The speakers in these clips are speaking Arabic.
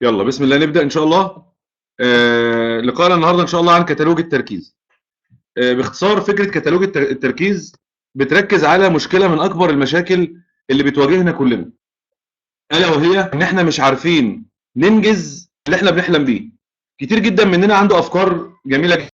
يلا بسم الله نبدأ إن شاء الله. لقاءنا النهاردة إن شاء الله عن كتالوج التركيز. باختصار فكرة كتالوج التركيز بتركز على مشكلة من أكبر المشاكل اللي بتواجهنا كلنا، ألا وهي إن إحنا مش عارفين ننجز اللي إحنا بنحلم بيه. كتير جدا مننا عنده أفكار جميلة كده.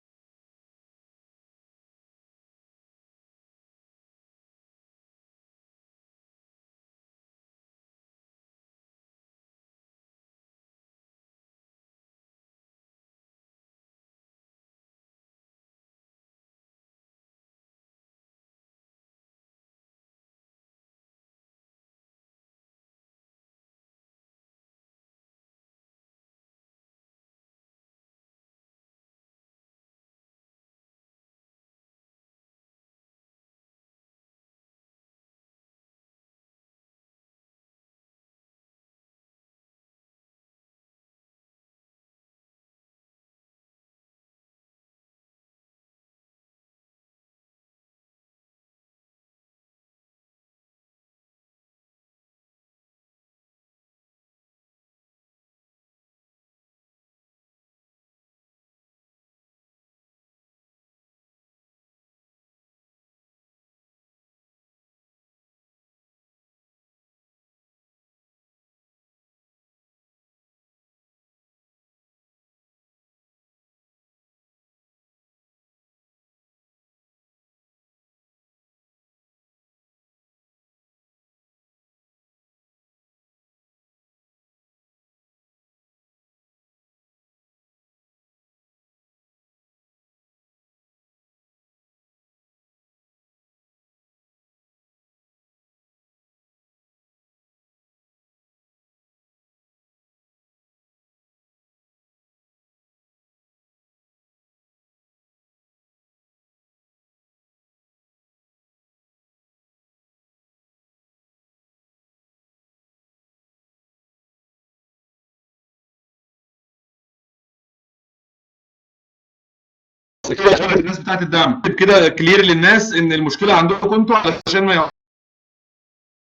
الناس بتاعت الدعم كده كلير للناس إن المشكلة عندكم أنتوا، علشان ما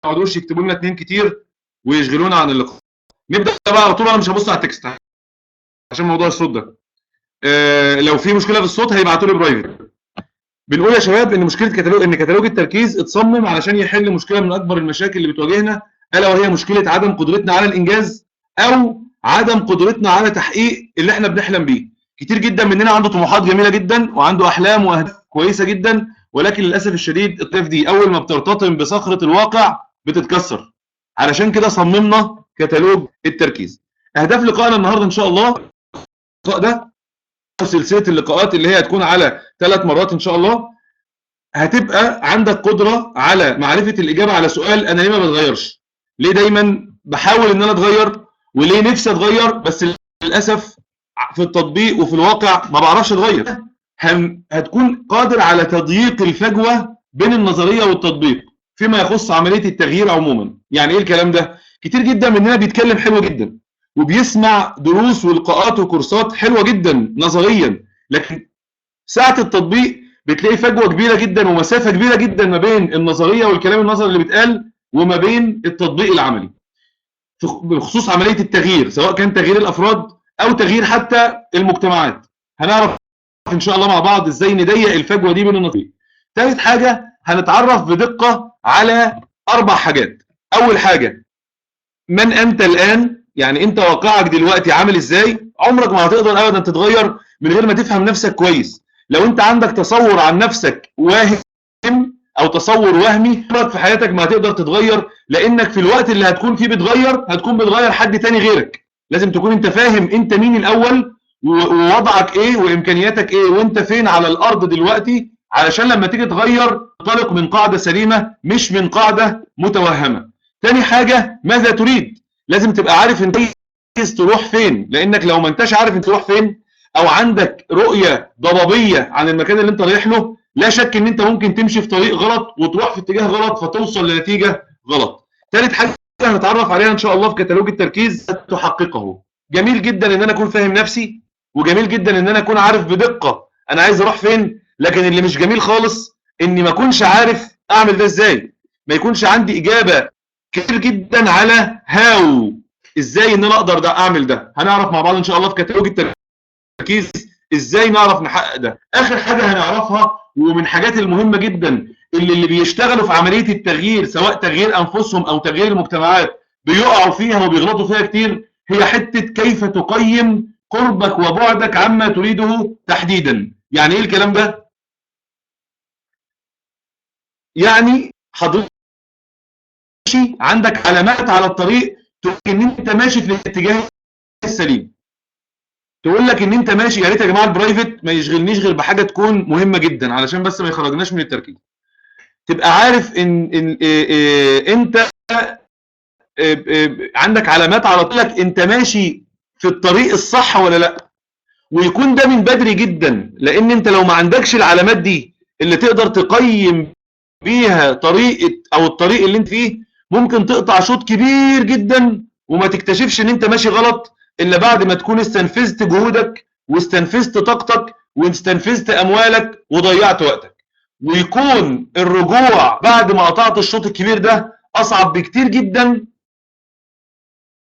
يقعدوش يكتبوا لنا اتنين كتير ويشغلونا عن اللقاء. نبدأ بقى على طول. أنا مش هبص على التكست عشان موضوع الصوت ده. لو في مشكلة في الصوت هيبعتوا لي برايفت. بنقول يا شباب ان مشكله كتالوج التركيز اتصمم علشان يحل مشكله من اكبر المشاكل اللي بتواجهنا، الا وهي مشكله عدم قدرتنا على الانجاز او عدم قدرتنا على تحقيق اللي احنا بنحلم بيه. كتير جدا مننا عنده طموحات جميله جدا وعنده احلام واهداف كويسه جدا، ولكن للاسف الشديد الاهداف دي اول ما بترتطم بصخره الواقع بتتكسر. علشان كده صممنا كتالوج التركيز. اهداف لقائنا النهارده ان شاء الله، اللقاء ده سلسله اللقاءات اللي هي هتكون على 3 مرات ان شاء الله، هتبقى عندك قدرة على معرفة الإجابة على سؤال أنا ليه ما بتغيرش؟ ليه دايما بحاول إن أنا أتغير؟ وليه نفسي أتغير بس للأسف في التطبيق وفي الواقع ما بعرفش أتغير؟ هتكون قادر على تضييق الفجوة بين النظرية والتطبيق فيما يخص عملية التغيير عموما. يعني إيه الكلام ده؟ كتير جدا مننا بيتكلم حلو جدا وبيسمع دروس ولقاءات وكورسات حلوة جدا نظريا، لكن ساعة التطبيق بتلاقي فجوة كبيرة جدا ومسافة كبيرة جدا ما بين النظرية والكلام النظري اللي بيتقال وما بين التطبيق العملي بخصوص عملية التغيير، سواء كان تغيير الأفراد أو تغيير حتى المجتمعات. هنعرف إن شاء الله مع بعض إزاي نضيق الفجوة دي بين النظرية. ثالث حاجة هنتعرف بدقة على 4 حاجات. أول حاجة، من أنت الآن؟ يعني أنت واقعك دلوقتي عامل إزاي؟ عمرك ما هتقدر أبدا تتغير من غير ما تفهم نفسك كويس. لو انت عندك تصور عن نفسك واهم او تصور وهمي، عمرك في حياتك ما هتقدر تتغير، لانك في الوقت اللي هتكون فيه بتغير هتكون بتغير حد تاني غيرك. لازم تكون انت فاهم انت مين الاول ووضعك ايه وامكانياتك ايه وانت فين على الارض دلوقتي، علشان لما تيجي تغير تنطلق من قاعدة سليمة مش من قاعدة متوهمة. تاني حاجة، ماذا تريد؟ لازم تبقى عارف انت عايز تروح فين، لانك لو ما انتش عارف انت تروح فين او عندك رؤية ضبابية عن المكان اللي انت رايح له، لا شك ان انت ممكن تمشي في طريق غلط وتروح في اتجاه غلط فتوصل لنتيجة غلط. ثالث حاجة هنتعرف عليها ان شاء الله في كتالوج التركيز تحققه. جميل جدا ان انا اكون فاهم نفسي، وجميل جدا ان انا اكون عارف بدقة انا عايز اروح فين، لكن اللي مش جميل خالص اني ما اكونش عارف اعمل ده ازاي، ما يكونش عندي اجابة كتير جدا على هاو. ازاي ان انا اقدر ده اعمل ده؟ هنعرف مع بعض ان شاء الله في كتالوج التركيز ازاي نعرف نحقق ده. اخر حاجه هنعرفها ومن الحاجات المهمه جدا اللي بيشتغلوا في عمليه التغيير، سواء تغيير انفسهم او تغيير المجتمعات، بيقعوا فيها وبيغلطوا فيها كتير، هي حته كيف تقيم قربك وبعدك عما تريده تحديدا. يعني ايه الكلام ده؟ يعني حضرتك عندك علامات على الطريق تقول ان انت ماشي في الاتجاه السليم، تقول لك ان انت ماشي. يا ريت يا جماعه البرايفت ما يشغلنيش غير بحاجه تكون مهمه جدا علشان بس ما يخرجناش من التركيز. تبقى عارف ان انت عندك علامات على طريقك انت ماشي في الطريق الصح ولا لا، ويكون ده من بدري جدا. لان انت لو ما عندكش العلامات دي اللي تقدر تقيم بيها طريقه او الطريق اللي انت فيه، ممكن تقطع شوط كبير جدا وما تكتشفش ان انت ماشي غلط الا بعد ما تكون استنفذت جهودك واستنفذت طاقتك واستنفذت اموالك وضيعت وقتك. ويكون الرجوع بعد ما قطعت الشوط الكبير ده اصعب بكتير جدا.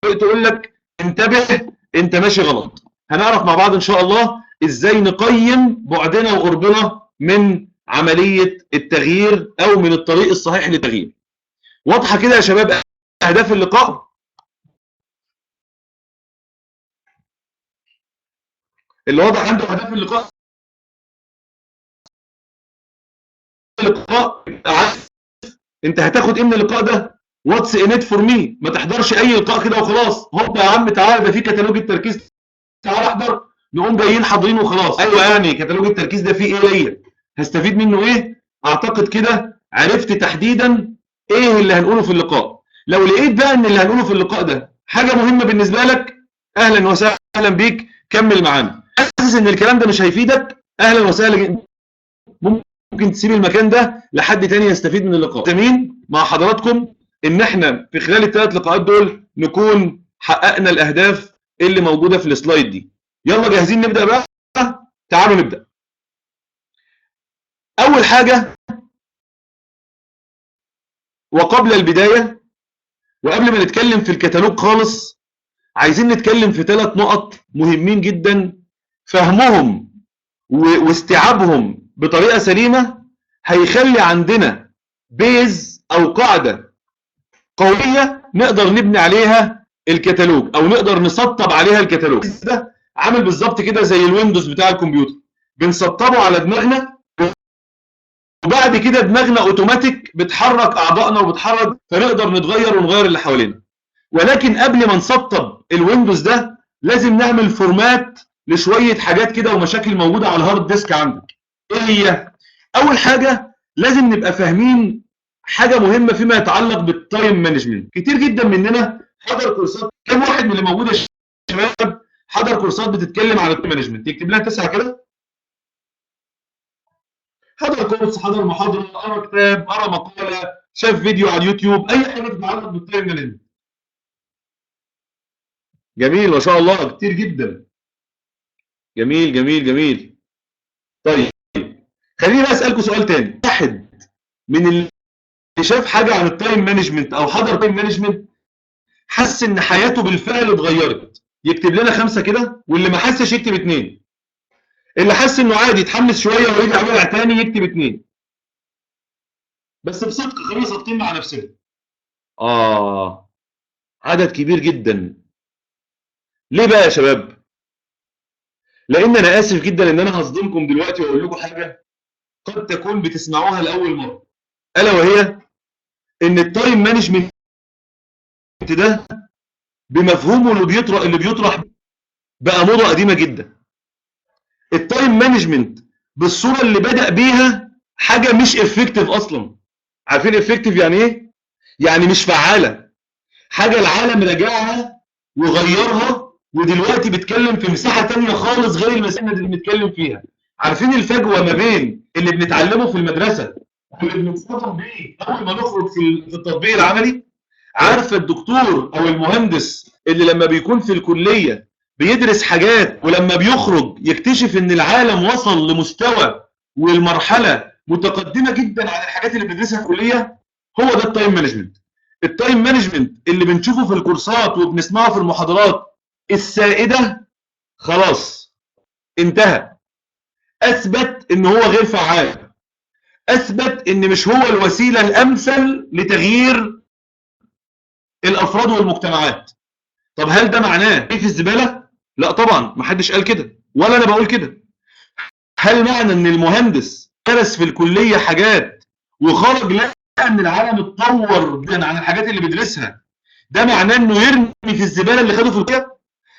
تقول لك انتبه انت ماشي غلط. هنعرف مع بعض ان شاء الله ازاي نقيم بعدنا وقربنا من عملية التغيير او من الطريق الصحيح للتغيير. واضحة كده يا شباب اهداف اللقاء؟ اللي واضح عنده اهداف اللقاء عارف انت هتاخد ايه من اللقاء ده. واتس ان ات فور مي. ما تحضرش اي لقاء كده وخلاص. هوب يا عم تعالى ده في كتالوج التركيز تعالى احضر، نقوم جايين حاضرين وخلاص. ايوه يعني كتالوج التركيز ده فيه ايه ليا؟ هستفيد منه ايه؟ اعتقد كده عرفت تحديدا ايه اللي هنقوله في اللقاء. لو لقيت بقى ان اللي هنقوله في اللقاء ده حاجه مهمه بالنسبه لك، اهلا وسهلا بيك كمل معانا. حاسس ان الكلام ده مش هيفيدك، اهلا وسهلا، ممكن تسيب المكان ده لحد تاني يستفيد من اللقاء. تمين مع حضراتكم ان احنا في خلال الثلاث لقاءات دول نكون حققنا الاهداف اللي موجوده في السلايد دي. يلا جاهزين نبدا بقى؟ تعالوا نبدا. اول حاجه وقبل البدايه وقبل ما نتكلم في الكتالوج خالص، عايزين نتكلم في 3 نقط مهمين جدا. فهمهم واستيعابهم بطريقه سليمه هيخلي عندنا بيز او قاعده قويه نقدر نبني عليها الكتالوج او نقدر نسطب عليها الكتالوج. ده عامل بالظبط كده زي الويندوز بتاع الكمبيوتر، بنسطبه على دماغنا وبعد كده دماغنا اوتوماتيك بتحرك اعضائنا وبتحرك فنقدر نتغير ونغير اللي حوالينا. ولكن قبل ما نسطب الويندوز ده لازم نعمل فورمات لشويه حاجات كده ومشاكل موجوده على الهارد ديسك عندك. ايه هي؟ اول حاجه لازم نبقى فاهمين حاجه مهمه فيما يتعلق بالتايم مانجمنت. كتير جدا مننا حضر كورسات. كم واحد من اللي موجود يا شباب حضر كورسات بتتكلم عن التايم مانجمنت؟ يكتب لها 9 كده. حضر كورس، حضر محاضره، قرا كتاب، قرا مقاله، شاف فيديو على اليوتيوب، اي حاجه تتعلق بالتايم مانجمنت. جميل ما شاء الله كتير جدا. جميل جميل جميل. طيب خليني بقى اسالكم سؤال تاني. واحد من اللي شاف حاجه عن التايم مانجمنت او حضر تايم مانجمنت حس ان حياته بالفعل اتغيرت، يكتب لنا 5 كده، واللي ما حسش يكتب 2. اللي حس انه عادي يتحمس شويه ويرجع يرجع تاني يكتب 2. بس بصدق خلينا صادقين مع نفسنا. عدد كبير جدا. ليه بقى يا شباب؟ لان انا اسف جدا ان انا هصدمكم دلوقتي واقول لكم حاجه قد تكون بتسمعوها لاول مره، الا وهي ان التايم مانجمنت ده بمفهومه اللي بيطرح بقى موضه قديمه جدا. التايم مانجمنت بالصوره اللي بدأ بيها حاجه مش افكتيف اصلا. عارفين افكتيف يعني ايه؟ يعني مش فعاله. حاجه العالم راجعها وغيرها ودلوقتي بيتكلم في مساحه ثانيه خالص غير المساحه اللي بنتكلم فيها. عارفين الفجوه ما بين اللي بنتعلمه في المدرسه واللي بنصطدم بيه اول ما نخرج في التطبيق العملي؟ عارفه الدكتور او المهندس اللي لما بيكون في الكليه بيدرس حاجات ولما بيخرج يكتشف ان العالم وصل لمستوى والمرحله متقدمه جدا عن الحاجات اللي بيدرسها في الكليه؟ هو ده التايم مانجمنت. التايم مانجمنت اللي بنشوفه في الكورسات وبنسمعه في المحاضرات السائده خلاص انتهى. اثبت ان هو غير فعال، اثبت ان مش هو الوسيله الامثل لتغيير الافراد والمجتمعات. طب هل ده معناه ايه في الزباله؟ لا طبعا، ما حدش قال كده ولا انا بقول كده. هل معنى ان المهندس درس في الكليه حاجات وخرج لقى ان العالم اتطور جدا عن الحاجات اللي بيدرسها، ده معناه انه يرمي في الزباله اللي خده في الكليه؟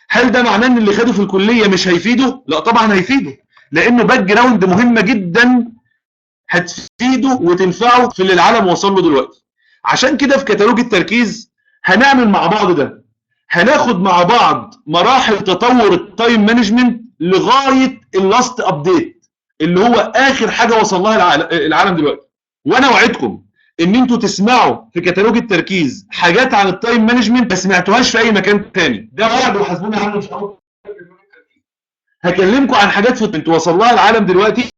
هل ده معناه ان اللي خده في الكليه مش هيفيده؟ لا طبعا هيفيده، لانه باك جراوند مهمه جدا هتفيده وتنفعه في اللي العالم وصل له دلوقتي. عشان كده في كتالوج التركيز هنعمل مع بعض ده، هناخد مع بعض مراحل تطور التايم مانجمنت لغايه اللاست ابديت اللي هو اخر حاجه وصل لها العالم دلوقتي. وانا وعدكم ان انتوا تسمعوا في كتالوج التركيز حاجات عن التايم مانجمنت ما سمعتوهاش في اي مكان تاني، ده وعد وحاسبونا عنه ان شاء الله. هكلمكم عن حاجات انتوا وصل لها العالم دلوقتي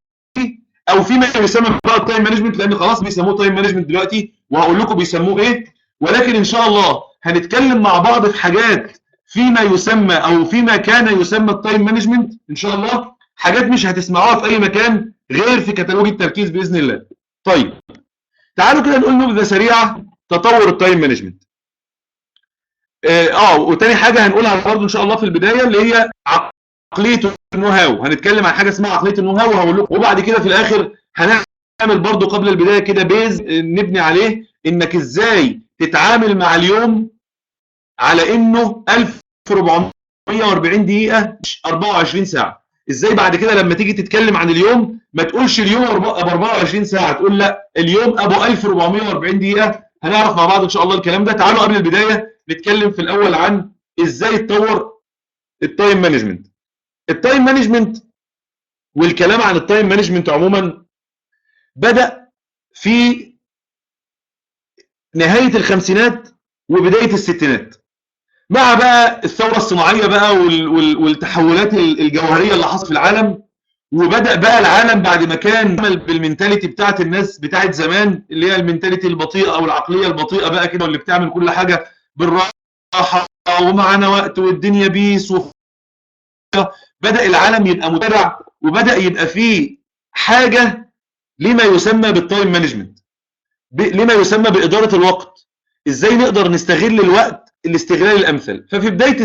او فيما يسمى بقى التايم مانجمنت، لان خلاص بيسموه تايم مانجمنت دلوقتي وهقول لكم بيسموه ايه. ولكن ان شاء الله هنتكلم مع بعض في حاجات فيما يسمى او فيما كان يسمى التايم مانجمنت ان شاء الله، حاجات مش هتسمعوها في اي مكان غير في كتالوج التركيز باذن الله. طيب تعالوا كده نقول نبذه سريعه تطور التايم مانجمنت. وتاني حاجه هنقولها برضه ان شاء الله في البدايه اللي هي عقليه النو هاو. هنتكلم عن حاجه اسمها عقليه النو هاو وهقول لكم، وبعد كده في الاخر هنعمل برضه قبل البدايه كده بيز نبني عليه انك ازاي تتعامل مع اليوم على انه 1440 دقيقه مش 24 ساعه. ازاي بعد كده لما تيجي تتكلم عن اليوم ما تقولش اليوم ابو 24 ساعه، تقول لا اليوم ابو 1440 دقيقه. هنعرف مع بعض ان شاء الله الكلام ده. تعالوا قبل البدايه نتكلم في الاول عن ازاي تطور التايم مانجمنت. التايم مانجمنت والكلام عن التايم مانجمنت عموما بدأ في نهاية الخمسينات وبداية الستينات مع بقى الثورة الصناعية بقى والتحولات الجوهرية اللي حصلت في العالم. وبدأ بقى العالم بعد ما كان عمل بالمنتاليتي بتاعت الناس بتاعت زمان اللي هي المنتاليتي البطيئة او العقلية البطيئة بقى كده، واللي بتعمل كل حاجة بالراحة ومعانا وقت والدنيا بيس بدأ العالم يبقى متابع، وبدأ يبقى فيه حاجة لما يسمى بالتايم مانجمنت، لما يسمى بإدارة الوقت. ازاي نقدر نستغل الوقت الاستغلال الامثل. ففي بدايه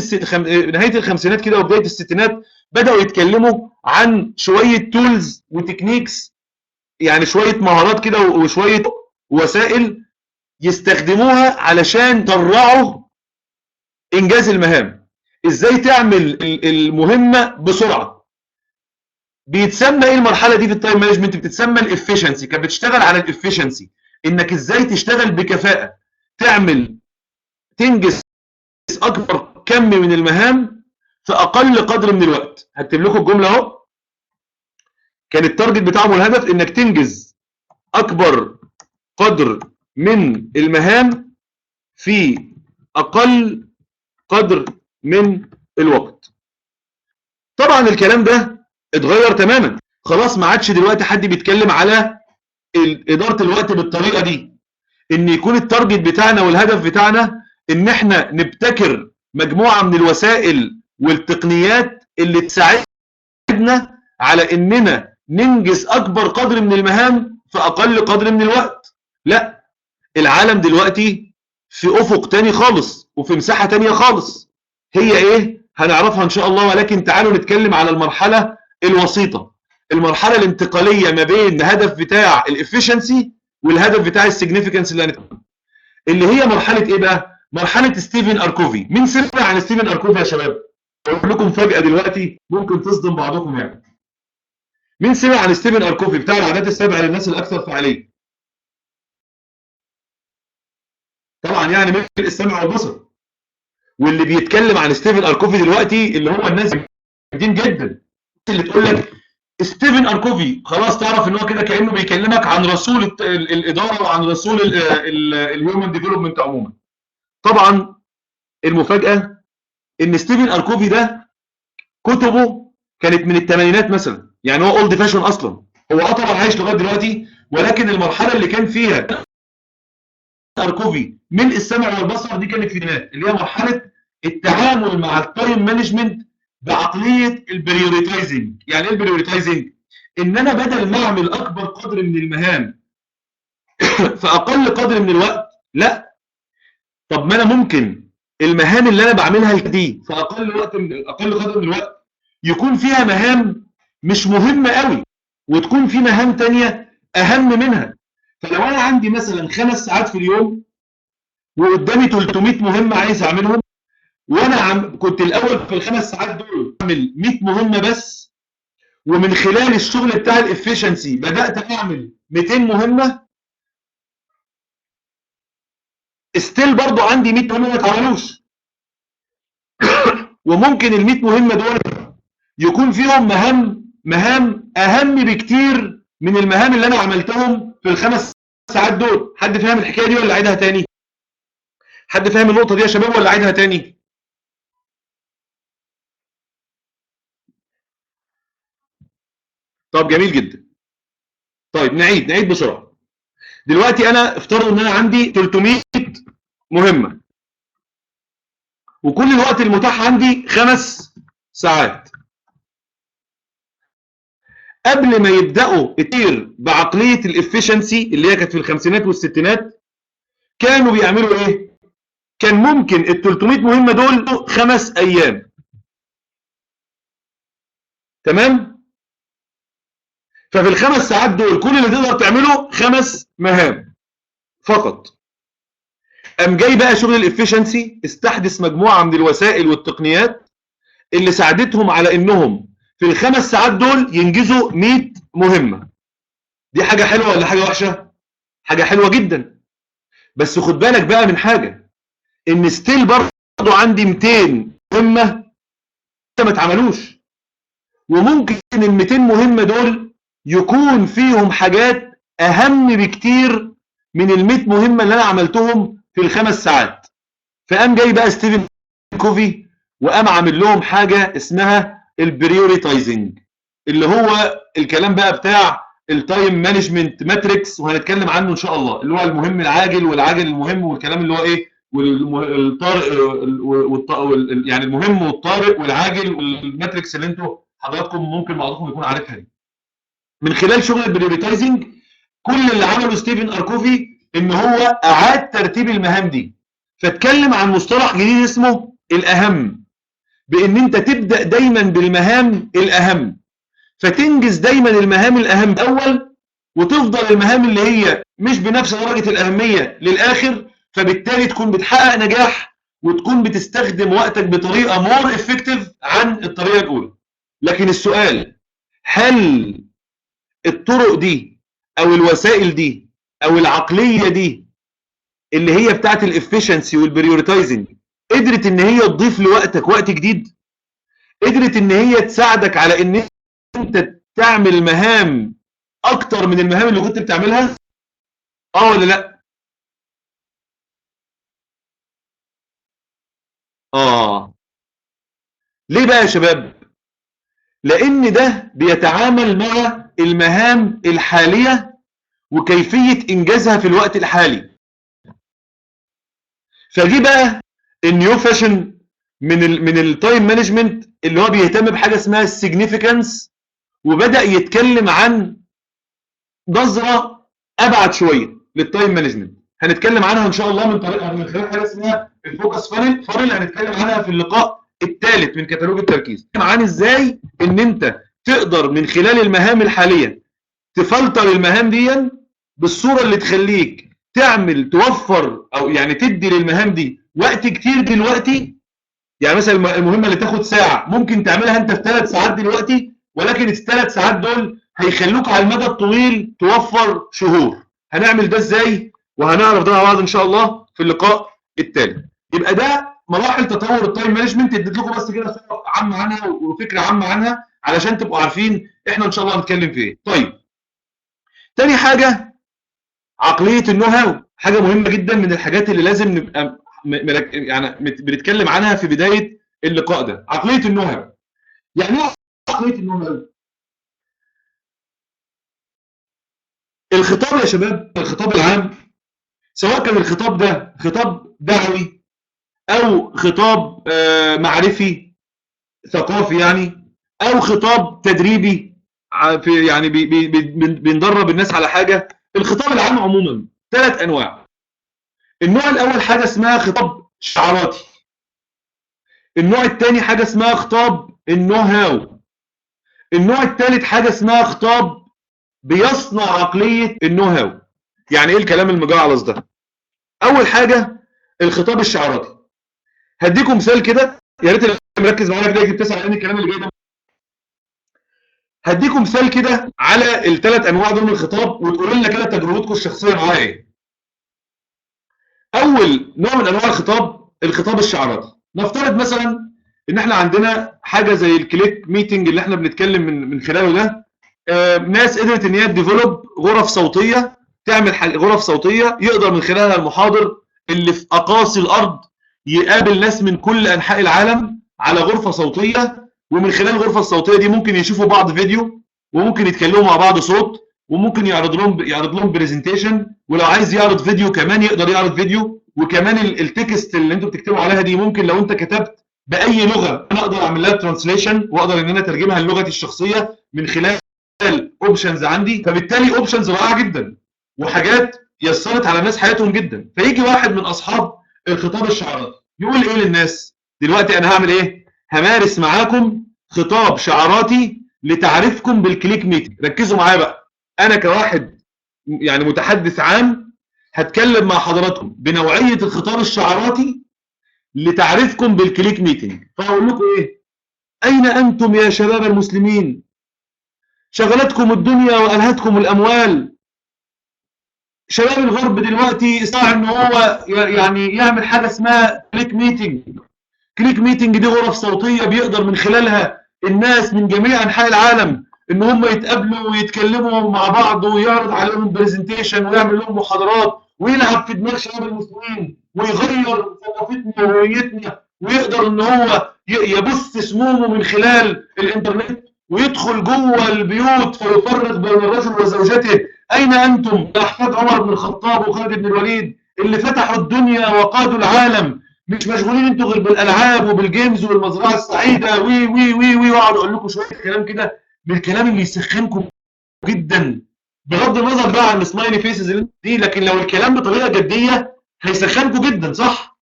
نهايه الخمسينات كده وبدايه الستينات بداوا يتكلموا عن شويه تولز وتكنيكس، يعني شويه مهارات كده وشويه وسائل يستخدموها علشان يسرعوا انجاز المهام. ازاي تعمل المهمه بسرعه. بيتسمى ايه المرحله دي في التايم مانجمنت؟ بتتسمى الافشنسي. كانت بتشتغل على الافشنسي، انك ازاي تشتغل بكفاءه، تنجز اكبر كم من المهام في اقل قدر من الوقت. هكتب لكم الجمله اهو. كان التارجت بتاعهم والهدف انك تنجز اكبر قدر من المهام في اقل قدر من الوقت. طبعا الكلام ده اتغير تماما، خلاص ما عادش دلوقتي حد بيتكلم على اداره الوقت بالطريقه دي، ان يكون التارجت بتاعنا والهدف بتاعنا ان احنا نبتكر مجموعه من الوسائل والتقنيات اللي تساعدنا على اننا ننجز اكبر قدر من المهام في اقل قدر من الوقت. لا، العالم دلوقتي في افق تاني خالص وفي مساحه تانيه خالص. هي ايه؟ هنعرفها ان شاء الله. ولكن تعالوا نتكلم على المرحله الوسيطه، المرحله الانتقاليه ما بين الهدف بتاع الافشنسي والهدف بتاع السيجنيفيكانس اللي هي مرحله ايه بقى؟ مرحله ستيفن اركوفي. مين سمع عن ستيفن اركوفي يا شباب؟ اقول لكم فجاه دلوقتي ممكن تصدم بعضكم يعني. مين سمع عن ستيفن اركوفي بتاع العادات السبع للناس الاكثر فعاليه؟ طبعا يعني من السمع والبصر. واللي بيتكلم عن ستيفن اركوفي دلوقتي اللي هو الناس جامدين جدا اللي تقول لك ستيفن اركوفي، خلاص تعرف ان هو كده كانه بيكلمك عن رسول الاداره وعن رسول الهيومن ديفلوبمنت عموما. طبعا المفاجاه ان ستيفن اركوفي ده كتبه كانت من الثمانينات مثلا، يعني هو اولد فاشون اصلا. هو طبعا عايش لغايه دلوقتي، ولكن المرحله اللي كان فيها اركوفي ملء السمع والبصر دي كانت في البدايات اللي هي مرحله التعامل مع التايم مانجمنت بعقليه البريوريتايزنج. يعني ايه البريوريتايزنج؟ ان انا بدل ما اعمل اكبر قدر من المهام في اقل قدر من الوقت، لا، طب ما انا ممكن المهام اللي انا بعملها دي في اقل قدر من الوقت يكون فيها مهام مش مهمه قوي، وتكون في مهام تانية اهم منها. فلو انا عندي مثلا 5 ساعات في اليوم وقدامي 300 مهمه عايز اعملهم، وانا كنت الاول في ال5 ساعات دول اعمل 100 مهمه بس، ومن خلال الشغل بتاع الافشنسي بدات اعمل 200 مهمه، ستيل برضو عندي 100 مهمه ما اتعملوش. وممكن ال 100 مهمه دول يكون فيهم مهام اهم بكتير من المهام اللي انا عملتهم في ال5 ساعات دول. حد فاهم الحكايه دي ولا اعيدها تاني؟ حد فاهم النقطه دي يا شباب ولا اعيدها تاني؟ طب جميل جدا. طيب نعيد بسرعه. دلوقتي انا افترض ان انا عندي 300 مهمه، وكل الوقت المتاح عندي 5 ساعات. قبل ما يبداوا كتير بعقليه الافشنسي اللي هي كانت في الخمسينات والستينات، كانوا بيعملوا ايه؟ كان ممكن ال 300 مهمه دول 5 ايام. تمام؟ ففي ال5 ساعات دول كل اللي تقدر تعمله 5 مهام فقط. قام جاي بقى شغل الافشنسي استحدث مجموعه من الوسائل والتقنيات اللي ساعدتهم على انهم في ال5 ساعات دول ينجزوا 100 مهمه. دي حاجه حلوه ولا حاجه وحشه؟ حاجه حلوه جدا. بس خد بالك بقى من حاجه، ان ستيل برضه عندي 200 مهمه ما اتعملوش، وممكن ال 200 مهمه دول يكون فيهم حاجات اهم بكتير من ال 100 مهمه اللي انا عملتهم في ال5 ساعات. فقام جاي بقى ستيفن كوفي وقام عامل لهم حاجه اسمها البريوريتايزنج، اللي هو الكلام بقى بتاع التايم مانجمنت ماتريكس، وهنتكلم عنه ان شاء الله، اللي هو المهم العاجل والعاجل المهم والكلام اللي هو ايه، والطارئ يعني المهم والطارئ والعاجل والماتريكس اللي انتوا حضراتكم ممكن بعضكم يكون عارفها دي. من خلال شغل البريوريتايزنج كل اللي عمله ستيفن اركوفي ان هو اعاد ترتيب المهام دي، فاتكلم عن مصطلح جديد اسمه الاهم، بان انت تبدا دايما بالمهام الاهم، فتنجز دايما المهام الاهم الاول، وتفضل المهام اللي هي مش بنفس درجه الاهميه للاخر، فبالتالي تكون بتحقق نجاح وتكون بتستخدم وقتك بطريقه مور افكتيف عن الطريقه الاولى. لكن السؤال، هل الطرق دي او الوسائل دي او العقليه دي اللي هي بتاعت الافشنسي والبريوريتايزنج قدرت ان هي تضيف لوقتك وقت جديد؟ قدرت ان هي تساعدك على ان انت تعمل مهام اكتر من المهام اللي كنت بتعملها؟ اه ولا لا؟ اه. ليه بقى يا شباب؟ لان ده بيتعامل مع المهام الحاليه وكيفيه انجازها في الوقت الحالي. فدي بقى النيو فاشن من التايم مانجمنت اللي هو بيهتم بحاجه اسمها السيجنيفيكانس، وبدا يتكلم عن نظره ابعد شويه للتايم مانجمنت. هنتكلم عنها ان شاء الله من خلال حاجه اسمها الفوكس فانل هنتكلم عنها في اللقاء الثالث من كتالوج التركيز، عن ازاي ان انت تقدر من خلال المهام الحاليه تفلتر المهام دي بالصوره اللي تخليك توفر او يعني تدي للمهام دي وقت كتير دلوقتي. يعني مثلا المهمه اللي تاخد ساعه ممكن تعملها انت في 3 ساعات دلوقتي، ولكن ال3 ساعات دول هيخلوك على المدى الطويل توفر شهور. هنعمل ده ازاي؟ وهنعرف ده مع بعض ان شاء الله في اللقاء التالي. يبقى ده مراحل تطور التايم مانجمنت، اديت لكم بس كده صوره عامه عنها وفكره عامه عنها علشان تبقوا عارفين احنا ان شاء الله هنتكلم في ايه. طيب، تاني حاجه عقليه النو هاو، حاجه مهمه جدا من الحاجات اللي لازم نبقى يعني بنتكلم عنها في بدايه اللقاء ده. عقليه النو هاو يعني ايه؟ عقليه النو هاو الخطاب يا شباب، الخطاب العام سواء كان الخطاب ده خطاب دعوي او خطاب معرفي ثقافي يعني، او خطاب تدريبي في يعني بندرب الناس على حاجه. الخطاب العام عموما 3 انواع. النوع الاول حاجه اسمها خطاب شعاراتي. النوع الثاني حاجه اسمها خطاب النو هاو. النوع الثالث حاجه اسمها خطاب بيصنع عقليه النو هاو. يعني ايه الكلام المجعلص ده؟ اول حاجه الخطاب الشعاراتي. هديكم مثال كده، يا ريت اللي مركز معايا كده يكتب 9 لان الكلام اللي جاي ده. هديكم مثال كده على ال3 انواع دول من الخطاب وتقولوا لنا كده تجربتكم الشخصيه معايا ايه. اول نوع من انواع الخطاب الشعاراتي. نفترض مثلا ان احنا عندنا حاجه زي الكليك ميتنج اللي احنا بنتكلم من خلاله ده. ناس قدرت ان هي تديفلوب غرف صوتيه، تعمل غرف صوتيه يقدر من خلالها المحاضر اللي في اقاصي الارض يقابل ناس من كل انحاء العالم على غرفه صوتيه، ومن خلال الغرفه الصوتيه دي ممكن يشوفوا بعض فيديو، وممكن يتكلموا مع بعض صوت، وممكن يعرض لهم برزنتيشن، ولو عايز يعرض فيديو كمان يقدر يعرض فيديو. وكمان التكست اللي انتوا بتكتبوا عليها دي ممكن لو انت كتبت باي لغه انا اقدر اعمل لها ترانسليشن واقدر ان انا اترجمها للغتي الشخصيه من خلال اوبشنز عندي. فبالتالي اوبشنز رائعه جدا وحاجات يسرت على الناس حياتهم جدا. فيجي واحد من اصحاب الخطاب الشعاراتي يقول ايه للناس؟ دلوقتي انا هعمل ايه؟ همارس معاكم خطاب شعاراتي لتعريفكم بالكليك ميتنج. ركزوا معايا بقى، انا كواحد يعني متحدث عام هتكلم مع حضراتكم بنوعيه الخطاب الشعاراتي لتعريفكم بالكليك ميتنج. فهقول لكم ايه؟ اين انتم يا شباب المسلمين؟ شغلتكم الدنيا والهتكم الاموال. شباب الغرب دلوقتي استطاع ان هو يعني يعمل حاجه اسمها كليك ميتنج. كليك ميتنج دي غرف صوتيه بيقدر من خلالها الناس من جميع انحاء العالم ان هم يتقابلوا ويتكلموا مع بعض ويعرض عليهم برزنتيشن ويعمل لهم محاضرات ويلعب في دماغ شباب المسلمين ويغير ثقافتنا وهويتنا، ويقدر ان هو يبث سمومه من خلال الانترنت ويدخل جوه البيوت فيفرق بين الرجل وزوجته. اين انتم يا احفاد عمر بن الخطاب وخالد بن الوليد اللي فتحوا الدنيا وقادوا العالم؟ مش مشغولين انتوا غير بالالعاب وبالجيمز والمزرعه السعيده وي وي وي وي واقعد اقول لكم شويه كلام كده بالكلام اللي يسخنكم جدا، بغض النظر بقى عن السمايلي فيسز دي. لكن لو الكلام بطريقه جديه هيسخنكم جدا، صح؟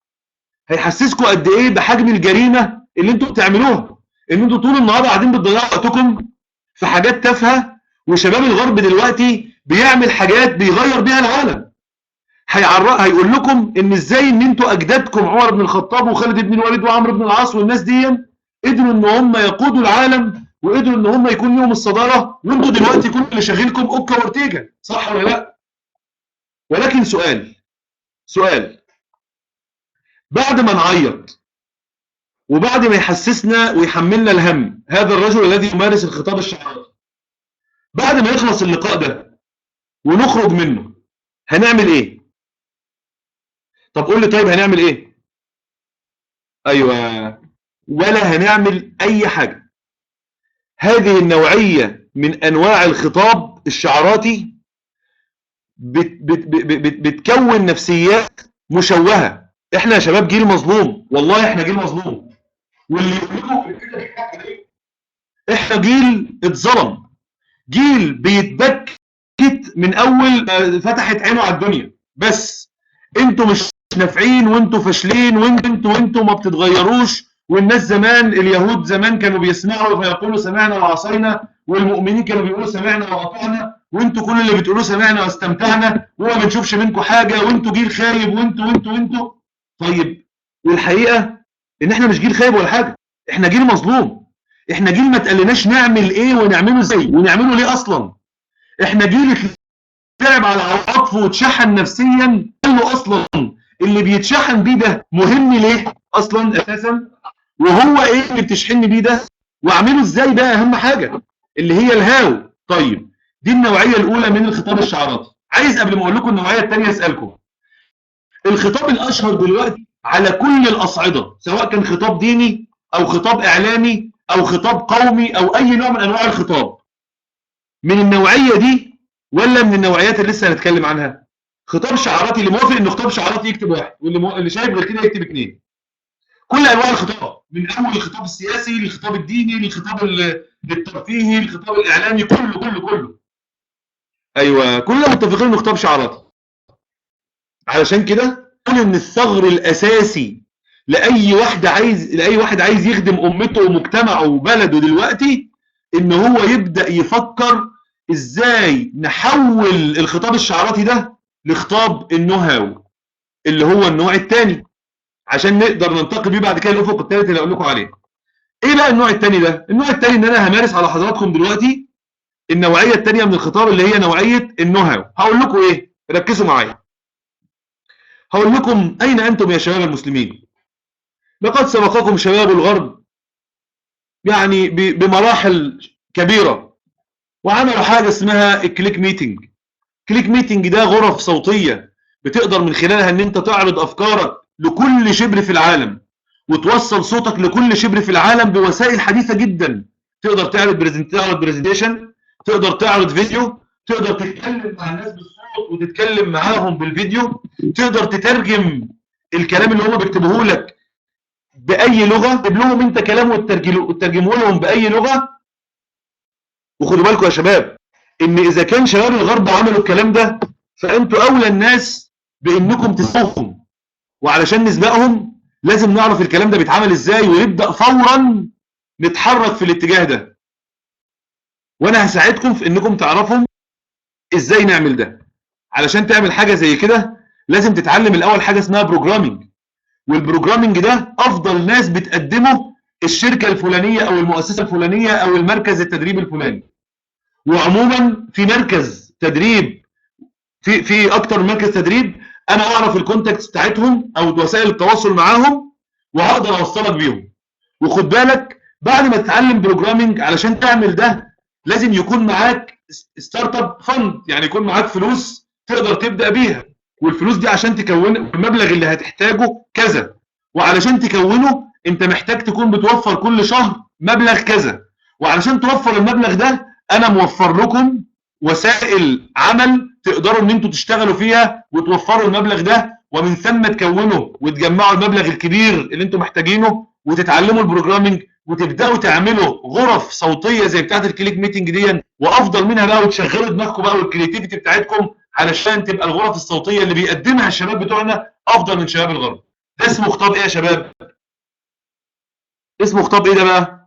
هيحسسكم قد ايه بحجم الجريمه اللي انتوا بتعملوها، ان انتوا طول النهار قاعدين بتضيعوا وقتكم في حاجات تافهه. وشباب الغرب دلوقتي بيعمل حاجات بيغير بيها العالم. هيقول لكم ان ازاي ان انتوا اجدادكم عمر بن الخطاب وخالد بن الوليد وعمرو بن العاص والناس دي قدروا ان هم يقودوا العالم وقدروا ان هم يكون لهم الصداره، وانتوا دلوقتي كل اللي شاغلكم اوكا وارتيجا، صح ولا لا؟ ولكن سؤال بعد ما نعيط وبعد ما يحسسنا ويحملنا الهم هذا الرجل الذي يمارس الخطاب الشعاري، بعد ما يخلص اللقاء ده ونخرج منه هنعمل ايه؟ طب قول لي طيب هنعمل ايه؟ ايوه، ولا هنعمل اي حاجه. هذه النوعيه من انواع الخطاب الشعاراتي بتكون نفسيات مشوهه. احنا يا شباب جيل مظلوم، والله احنا جيل مظلوم. واللي يقولوا احنا جيل اتظلم، جيل بيتبكت من اول ما فتحت عينه على الدنيا. بس انتوا مش نافعين وانتوا فاشلين وانتوا ما بتتغيروش. والناس زمان اليهود زمان كانوا بيسمعوا فيقولوا سمعنا وعصينا، والمؤمنين كانوا بيقولوا سمعنا وأطعنا، وانتوا كل اللي بتقولوا سمعنا واستمتعنا وما بنشوفش منكم حاجه، وانتوا جيل خايب وانتوا. طيب والحقيقه ان احنا مش جيل خايب ولا حاجه، احنا جيل مظلوم. احنا جيل ما تقلناش نعمل ايه ونعمله ازاي ونعمله ليه اصلا. احنا جيل تعب على عواطفه واتشحن نفسيا. قال له اصلا اللي بيتشحن بيه ده مهم ليه اصلا اساسا؟ وهو ايه اللي بتشحن بيه ده؟ واعمله ازاي؟ ده اهم حاجه اللي هي الهاو. طيب دي النوعيه الاولى من الخطاب الشعاراتي. عايز قبل ما اقول لكم النوعيه الثانيه اسالكم، الخطاب الاشهر دلوقتي على كل الاصعده سواء كان خطاب ديني او خطاب اعلامي او خطاب قومي او اي نوع من انواع الخطاب، من النوعيه دي ولا من النوعيات اللي لسه هنتكلم عنها؟ خطاب شعاراتي اللي موافق ان خطاب شعاراتي يكتب واحد، اللي شايف غير كده يكتب اثنين. كل انواع الخطاب، من اول الخطاب السياسي للخطاب الديني للخطاب الترفيهي للخطاب الاعلامي، كله كله كله. ايوه كلنا متفقين انه خطاب شعاراتي. علشان كده ان الثغر الاساسي لاي واحد عايز يخدم امته ومجتمعه وبلده دلوقتي، ان هو يبدا يفكر ازاي نحول الخطاب الشعاراتي ده لخطاب النو هاو، اللي هو النوع الثاني، عشان نقدر ننتقل بيه بعد كده الافق الثالث اللي اقول لكم عليه. ايه بقى النوع الثاني ده؟ النوع الثاني ان انا همارس على حضراتكم دلوقتي النوعيه الثانيه من الخطاب، اللي هي نوعيه النو هاو. هقول لكم ايه؟ ركزوا معايا. هقول لكم اين انتم يا شباب المسلمين؟ لقد سبقكم شباب الغرب يعني بمراحل كبيره، وعملوا حاجه اسمها الكليك ميتنج. كليك ميتنج ده غرف صوتيه بتقدر من خلالها ان انت تعرض افكارك لكل شبر في العالم، وتوصل صوتك لكل شبر في العالم بوسائل حديثه جدا. تقدر تعرض برزنتيشن، تقدر تعرض فيديو، تقدر تتكلم مع الناس بالصوت وتتكلم معاهم بالفيديو، تقدر تترجم الكلام اللي هم بيكتبوه لك باي لغه، تكتب لهم انت كلام وتترجمه لهم باي لغه. وخدوا بالكم يا شباب ان اذا كان شباب الغرب عملوا الكلام ده، فانتوا اولى الناس بانكم تسبقهم. وعلشان نسبقهم لازم نعرف الكلام ده بيتعمل ازاي، ونبدا فورا نتحرك في الاتجاه ده. وانا هساعدكم في انكم تعرفوا ازاي نعمل ده. علشان تعمل حاجه زي كده لازم تتعلم الاول حاجه اسمها بروجرامينج. والبروجرامينج ده افضل ناس بتقدمه الشركه الفلانيه او المؤسسه الفلانيه او المركز التدريب الفلاني. وعموما في مركز تدريب، في اكتر من مركز تدريب، انا اعرف الكونتاكتس بتاعتهم او وسائل التواصل معاهم وهقدر اوصلك بيهم. وخد بالك بعد ما تتعلم بروجرامينج علشان تعمل ده لازم يكون معاك ستارت اب فند، يعني يكون معاك فلوس تقدر تبدا بيها. والفلوس دي عشان تكون المبلغ اللي هتحتاجه كذا، وعلشان تكونه انت محتاج تكون بتوفر كل شهر مبلغ كذا. وعلشان توفر المبلغ ده انا موفر لكم وسائل عمل تقدروا ان انتوا تشتغلوا فيها وتوفروا المبلغ ده، ومن ثم تكونوا وتجمعوا المبلغ الكبير اللي انتوا محتاجينه وتتعلموا البروجرامينج وتبداوا تعملوا غرف صوتيه زي بتاعه الكليك ميتنج دي، وافضل منها بقى، وتشغلوا دماغكم بقى والكرياتيفيتي بتاعتكم علشان تبقى الغرف الصوتيه اللي بيقدمها الشباب بتوعنا افضل من شباب الغرب. ده اسمه خطاب ايه يا شباب؟ اسمه خطاب ايه ده بقى؟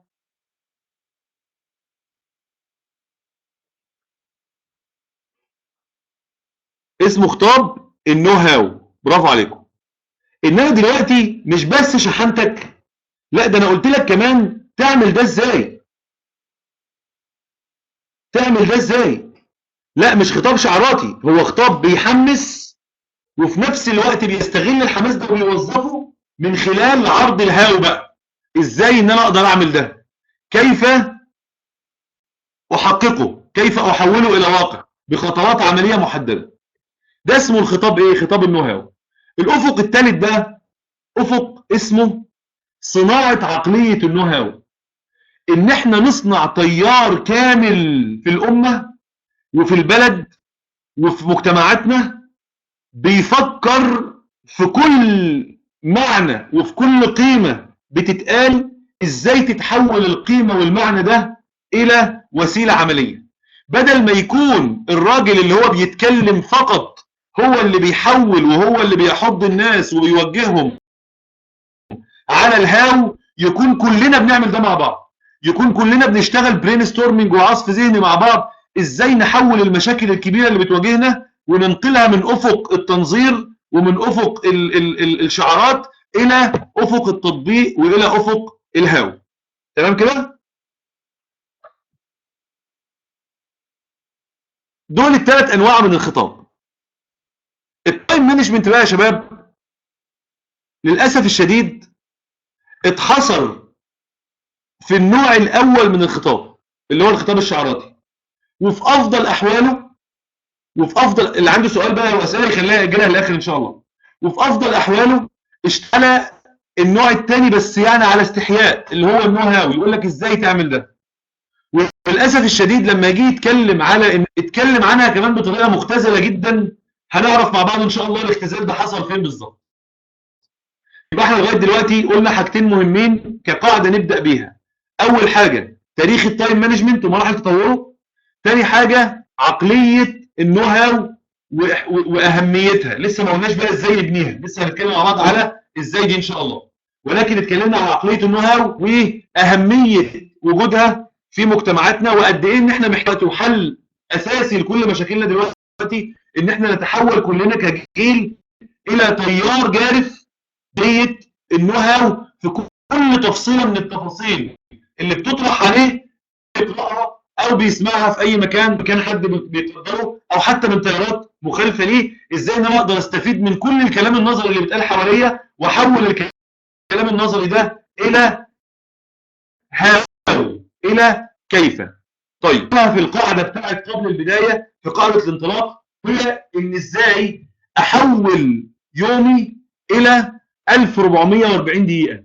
اسمه خطاب النو هاو. برافو عليكم. ان انا دلوقتي مش بس شحنتك، لا ده انا قلت لك كمان تعمل ده ازاي. تعمل ده ازاي؟ لا مش خطاب شعاراتي، هو خطاب بيحمس وفي نفس الوقت بيستغل الحماس ده ويوظفه من خلال عرض الهاو بقى. ازاي ان انا اقدر اعمل ده؟ كيف احققه؟ كيف احوله الى واقع بخطوات عمليه محدده؟ ده اسمه الخطاب ايه؟ خطاب النو هاو. الافق الثالث بقى افق اسمه صناعه عقليه النو هاو. ان احنا نصنع تيار كامل في الامه وفي البلد وفي مجتمعاتنا بيفكر في كل معنى وفي كل قيمه بتتقال ازاي تتحول القيمه والمعنى ده الى وسيله عمليه، بدل ما يكون الراجل اللي هو بيتكلم فقط هو اللي بيحول وهو اللي بيحض الناس وبيوجههم على الهاو. يكون كلنا بنعمل ده مع بعض، يكون كلنا بنشتغل برين ستورمنج وعصف ذهني مع بعض ازاي نحول المشاكل الكبيره اللي بتواجهنا وننقلها من افق التنظير ومن افق الشعارات الى افق التطبيق والى افق الهاو. تمام كده؟ دول الثلاث انواع من الخطاب. التايم مانجمنت بقى يا شباب للاسف الشديد اتحصر في النوع الاول من الخطاب اللي هو الخطاب الشعاراتي. وفي افضل احواله، وفي افضل، اللي عنده سؤال بقى واسئله يخليها يجيلها للاخر ان شاء الله، وفي افضل احواله اشتغل النوع الثاني بس يعني على استحياء اللي هو النو هاو، يقول لك ازاي تعمل ده. وللاسف الشديد لما يجي يتكلم على اتكلم عنها كمان بطريقه مختزله جدا هنعرف مع بعض ان شاء الله الاختزال ده حصل فين بالظبط. يبقى احنا لغايه دلوقتي قلنا حاجتين مهمين كقاعده نبدا بيها. اول حاجه تاريخ التايم مانجمنت ومراحل تطوره. تاني حاجه عقليه النو هاو واهميتها. لسه ما قلناش بقى ازاي نبنيها، لسه هنتكلم مع بعض على ازاي دي ان شاء الله، ولكن اتكلمنا على عقليه النو هاو واهميه وجودها في مجتمعاتنا، وقد ايه ان احنا محتاجين حل اساسي لكل مشاكلنا دلوقتي، ان احنا نتحول كلنا كجيل الى تيار جارف ديت النو هاو في كل تفصيله من التفاصيل اللي بتطرح عليه بيقراها او بيسمعها في اي مكان كان حد بيتفضله، او حتى من تيارات مخالفه ليه. ازاي ان انا اقدر استفيد من كل الكلام النظري اللي بيتقال حواليا واحول الكلام النظري ده الى هاو، الى كيف. طيب في القاعده بتاعت قبل البدايه، في قاعده الانطلاق، هي ان ازاي احول يومي الى 1440 دقيقه.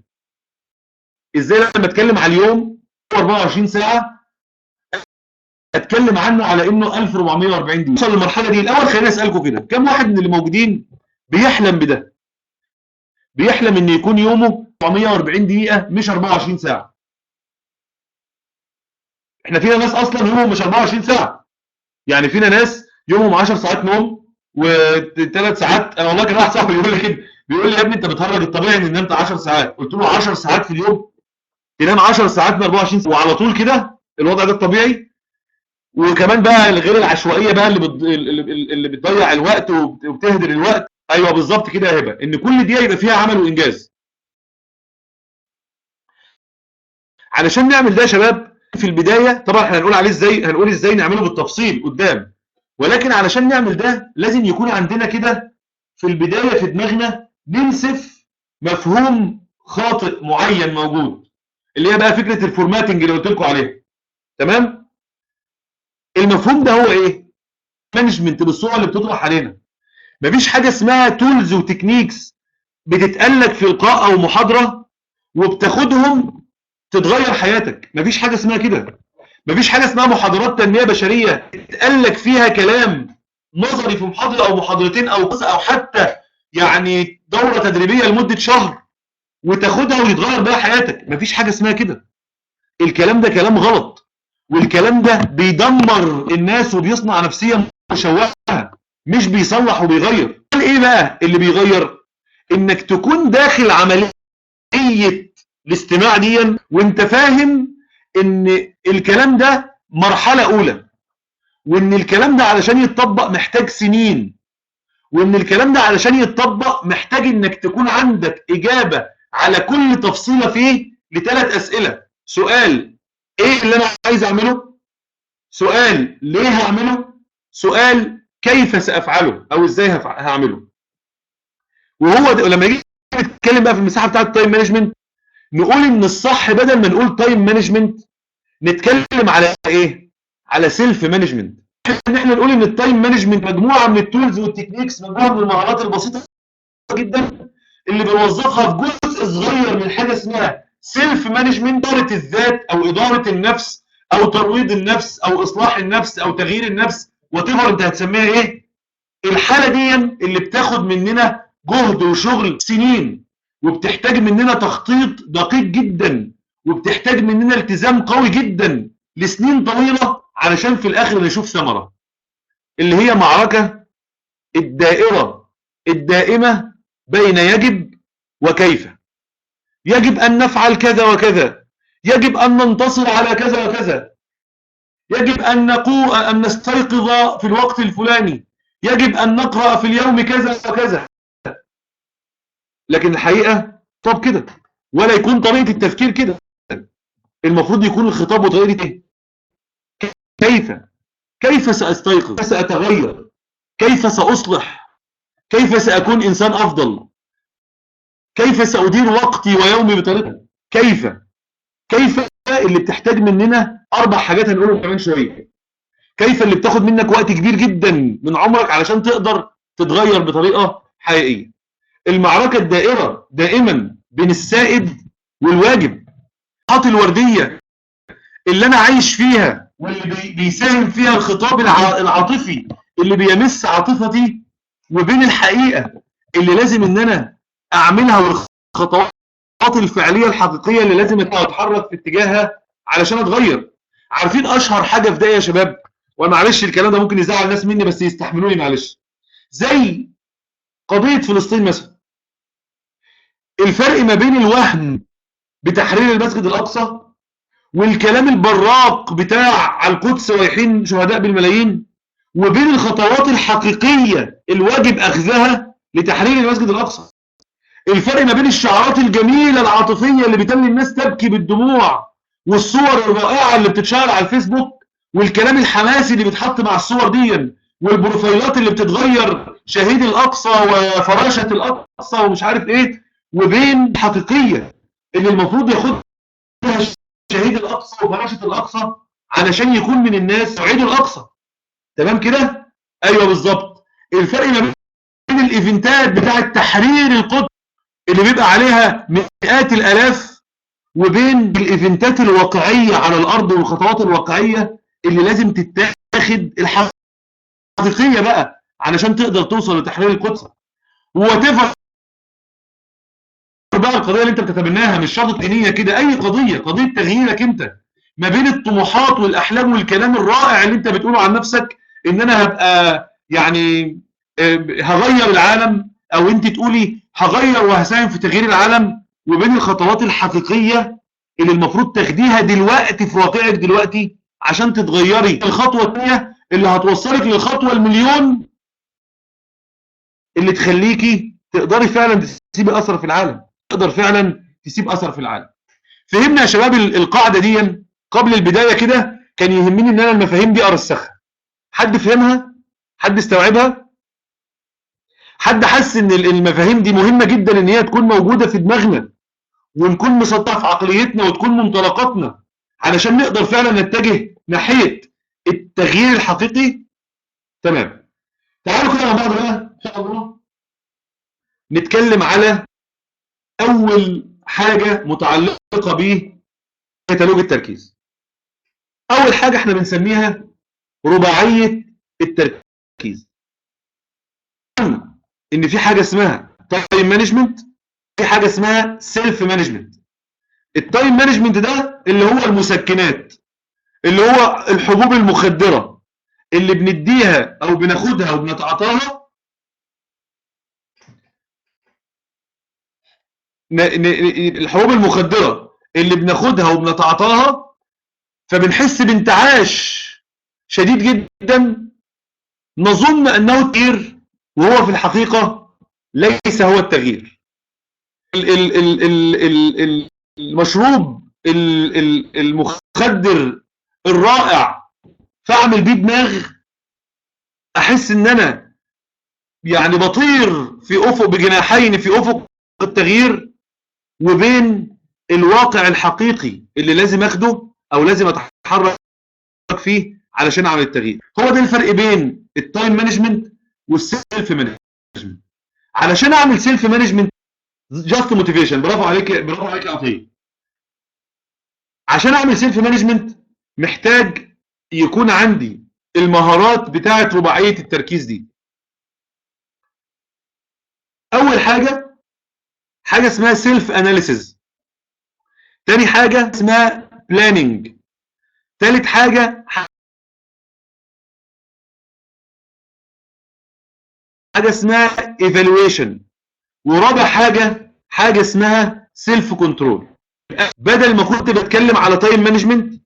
ازاي لما اتكلم على اليوم 24 ساعه اتكلم عنه على انه 1440 دقيقه. وصل للمرحله دي. الاول خليني اسالكم كده، كم واحد من اللي موجودين بيحلم بده؟ بيحلم ان يكون يومه 440 دقيقه مش 24 ساعه. احنا فينا ناس اصلا يومهم مش 24 ساعه، يعني فينا ناس يومهم 10 ساعات نوم و3 ساعات. انا والله كان واحد صاحبي بيقول لي كده، بيقول لي يا ابني انت بتهرج، الطبيعي ان نمت 10 ساعات. قلت له 10 ساعات في اليوم؟ تنام 10 ساعات من 24 ساعه وعلى طول كده؟ الوضع ده الطبيعي؟ وكمان بقى غير العشوائيه بقى اللي بتضيع الوقت وبتهدر الوقت. ايوه بالظبط كده يا هبه، ان كل دقيقه يبقى فيها عمل وانجاز. علشان نعمل ده يا شباب في البدايه، طبعا احنا هنقول عليه ازاي، هنقول ازاي نعمله بالتفصيل قدام، ولكن علشان نعمل ده لازم يكون عندنا كده في البدايه في دماغنا ننسف مفهوم خاطئ معين موجود، اللي هي بقى فكره الفورماتنج اللي قلت لكم عليها. تمام؟ المفهوم ده هو ايه؟ مانجمنت بالصوره اللي بتطرح علينا. مفيش حاجه اسمها تولز وتكنيكس بتتقال في لقاء او محاضره وبتاخدهم تتغير حياتك. مفيش حاجه اسمها كده. مفيش حاجه اسمها محاضرات تنميه بشريه تتقال فيها كلام نظري في محاضره او محاضرتين او حتى يعني دوره تدريبيه لمده شهر وتاخدها ويتغير بيها حياتك. مفيش حاجه اسمها كده. الكلام ده كلام غلط، والكلام ده بيدمر الناس وبيصنع نفسيه مشوهه، مش بيصلح وبيغير. ايه بقى اللي بيغير؟ انك تكون داخل عمليه الاستماع دي وانت فاهم ان الكلام ده مرحله اولى، وان الكلام ده علشان يتطبق محتاج سنين، وان الكلام ده علشان يتطبق محتاج انك تكون عندك اجابه على كل تفصيله فيه لثلاث اسئله. سؤال ايه اللي انا عايز اعمله؟ سؤال ليه هعمله؟ سؤال كيف سافعله او ازاي هعمله. وهو ده لما نيجي نتكلم بقى في المساحه بتاعه التايم مانجمنت، نقول ان الصح بدل ما نقول تايم مانجمنت نتكلم على ايه؟ على سيلف مانجمنت. ان احنا نقول ان التايم مانجمنت مجموعه من التولز والتكنيكس، مجموعه من المهارات البسيطه جدا اللي بنوظفها في جزء صغير من حاجه اسمها سيلف مانجمنت، اداره الذات او اداره النفس او ترويض النفس او اصلاح النفس او تغيير النفس، وتفر انت هتسميها ايه. الحاله دي اللي بتاخد مننا جهد وشغل سنين، وبتحتاج مننا تخطيط دقيق جدا، وبتحتاج مننا التزام قوي جدا لسنين طويله علشان في الاخر نشوف ثمره، اللي هي معركه الدائره الدائمه بين يجب وكيف. يجب ان نفعل كذا وكذا، يجب ان ننتصر على كذا وكذا، يجب ان نستيقظ في الوقت الفلاني، يجب ان نقرا في اليوم كذا وكذا. لكن الحقيقه طب كده، ولا يكون طريقه التفكير كده. المفروض يكون الخطاب وطريقه ايه؟ كيف ساستيقظ؟ كيف ساتغير؟ كيف ساصلح؟ كيف ساكون انسان افضل؟ كيف سادير وقتي ويومي بطريقه؟ كيف اللي بتحتاج مننا 4 حاجات هنقولهم كمان شويه. كيف اللي بتاخد منك وقت كبير جدا من عمرك علشان تقدر تتغير بطريقه حقيقيه. المعركه الدائره دائما بين السائد والواجب. الحاجات الورديه اللي انا عايش فيها واللي بيساهم فيها الخطاب العاطفي اللي بيمس عاطفتي وبين الحقيقه اللي لازم ان انا اعملها والخطوات الفعليه الحقيقيه اللي لازم اتحرك في اتجاهها علشان اتغير. عارفين اشهر حاجه في ده يا شباب؟ ومعلش الكلام ده ممكن يزعل ناس مني بس يستحملوني معلش. زي قضيه فلسطين مثلا. الفرق ما بين الوهم بتحرير المسجد الاقصى والكلام البراق بتاع على القدس رايحين شهداء بالملايين، وبين الخطوات الحقيقيه الواجب اخذها لتحرير المسجد الاقصى. الفرق ما بين الشعارات الجميله العاطفيه اللي بتخلي الناس تبكي بالدموع والصور الرائعه اللي بتتشهر على الفيسبوك والكلام الحماسي اللي بيتحط مع الصور دي والبروفايلات اللي بتتغير شهيد الاقصى وفراشه الاقصى ومش عارف ايه، وبين الحقيقيه اللي المفروض ياخدها شهيد الاقصى وفراشه الاقصى علشان يكون من الناس يعيدوا الاقصى. تمام كده؟ ايوه بالظبط. الفرق ما بين الايفنتات بتاعه تحرير القدس اللي بيبقى عليها مئات الالاف وبين الايفنتات الواقعيه على الارض والخطوات الواقعيه اللي لازم تتاخد الحقيقيه بقى علشان تقدر توصل لتحرير القدس. وتفرق بقى القضيه اللي انت بتتبناها مش شرط دينيه كده، اي قضيه تغييرك انت ما بين الطموحات والاحلام والكلام الرائع اللي انت بتقوله عن نفسك ان انا هبقى يعني هغير العالم، او انت تقولي هغير وهساهم في تغيير العالم، وبين الخطوات الحقيقيه اللي المفروض تاخديها دلوقتي في واقعك دلوقتي عشان تتغيري الخطوه الثانيه اللي هتوصلك للخطوه المليون اللي تخليكي تقدري فعلا تسيبي اثر في العالم، تقدر فعلا تسيب اثر في العالم. فهمنا يا شباب القاعده دي؟ قبل البدايه كده كان يهمني ان انا المفاهيم دي ارسخها. حد فهمها؟ حد استوعبها؟ حد حس ان المفاهيم دي مهمه جدا ان هي تكون موجوده في دماغنا ونكون مسطحه في عقليتنا وتكون منطلقاتنا علشان نقدر فعلا نتجه ناحيه التغيير الحقيقي؟ تمام. تعالوا كده مع بعض بقى ان شاء الله نتكلم على اول حاجه متعلقه بكتالوج التركيز. اول حاجه احنا بنسميها رباعيه التركيز. ان في حاجه اسمها تايم مانجمنت، في حاجه اسمها سيلف مانجمنت. التايم مانجمنت ده اللي هو المسكنات، اللي هو الحبوب المخدره اللي بنديها او بناخدها وبنتعاطاها الحبوب المخدره اللي بناخدها وبنتعاطاها فبنحس بانتعاش شديد جدا نظن انه التغيير وهو في الحقيقه ليس هو التغيير. المشروب المخدر الرائع فاعمل بيه دماغ احس ان انا يعني بطير في افق بجناحين في افق التغيير وبين الواقع الحقيقي اللي لازم اخده او لازم اتحرك فيه علشان اعمل التغيير. هو ده الفرق بين التايم مانجمنت والسيلف مانجمنت. علشان اعمل سيلف مانجمنت جاست موتيفيشن، برافو عليك برافو عليك يا عطيه. عشان اعمل سيلف مانجمنت محتاج يكون عندي المهارات بتاعه رباعيه التركيز دي. اول حاجه اسمها سيلف اناليسيز، تاني حاجه اسمها بلاننج، تالت حاجه اسمها ايفالويشن، ورابع حاجه اسمها سيلف كنترول. بدل ما كنت بتكلم على تايم مانجمنت،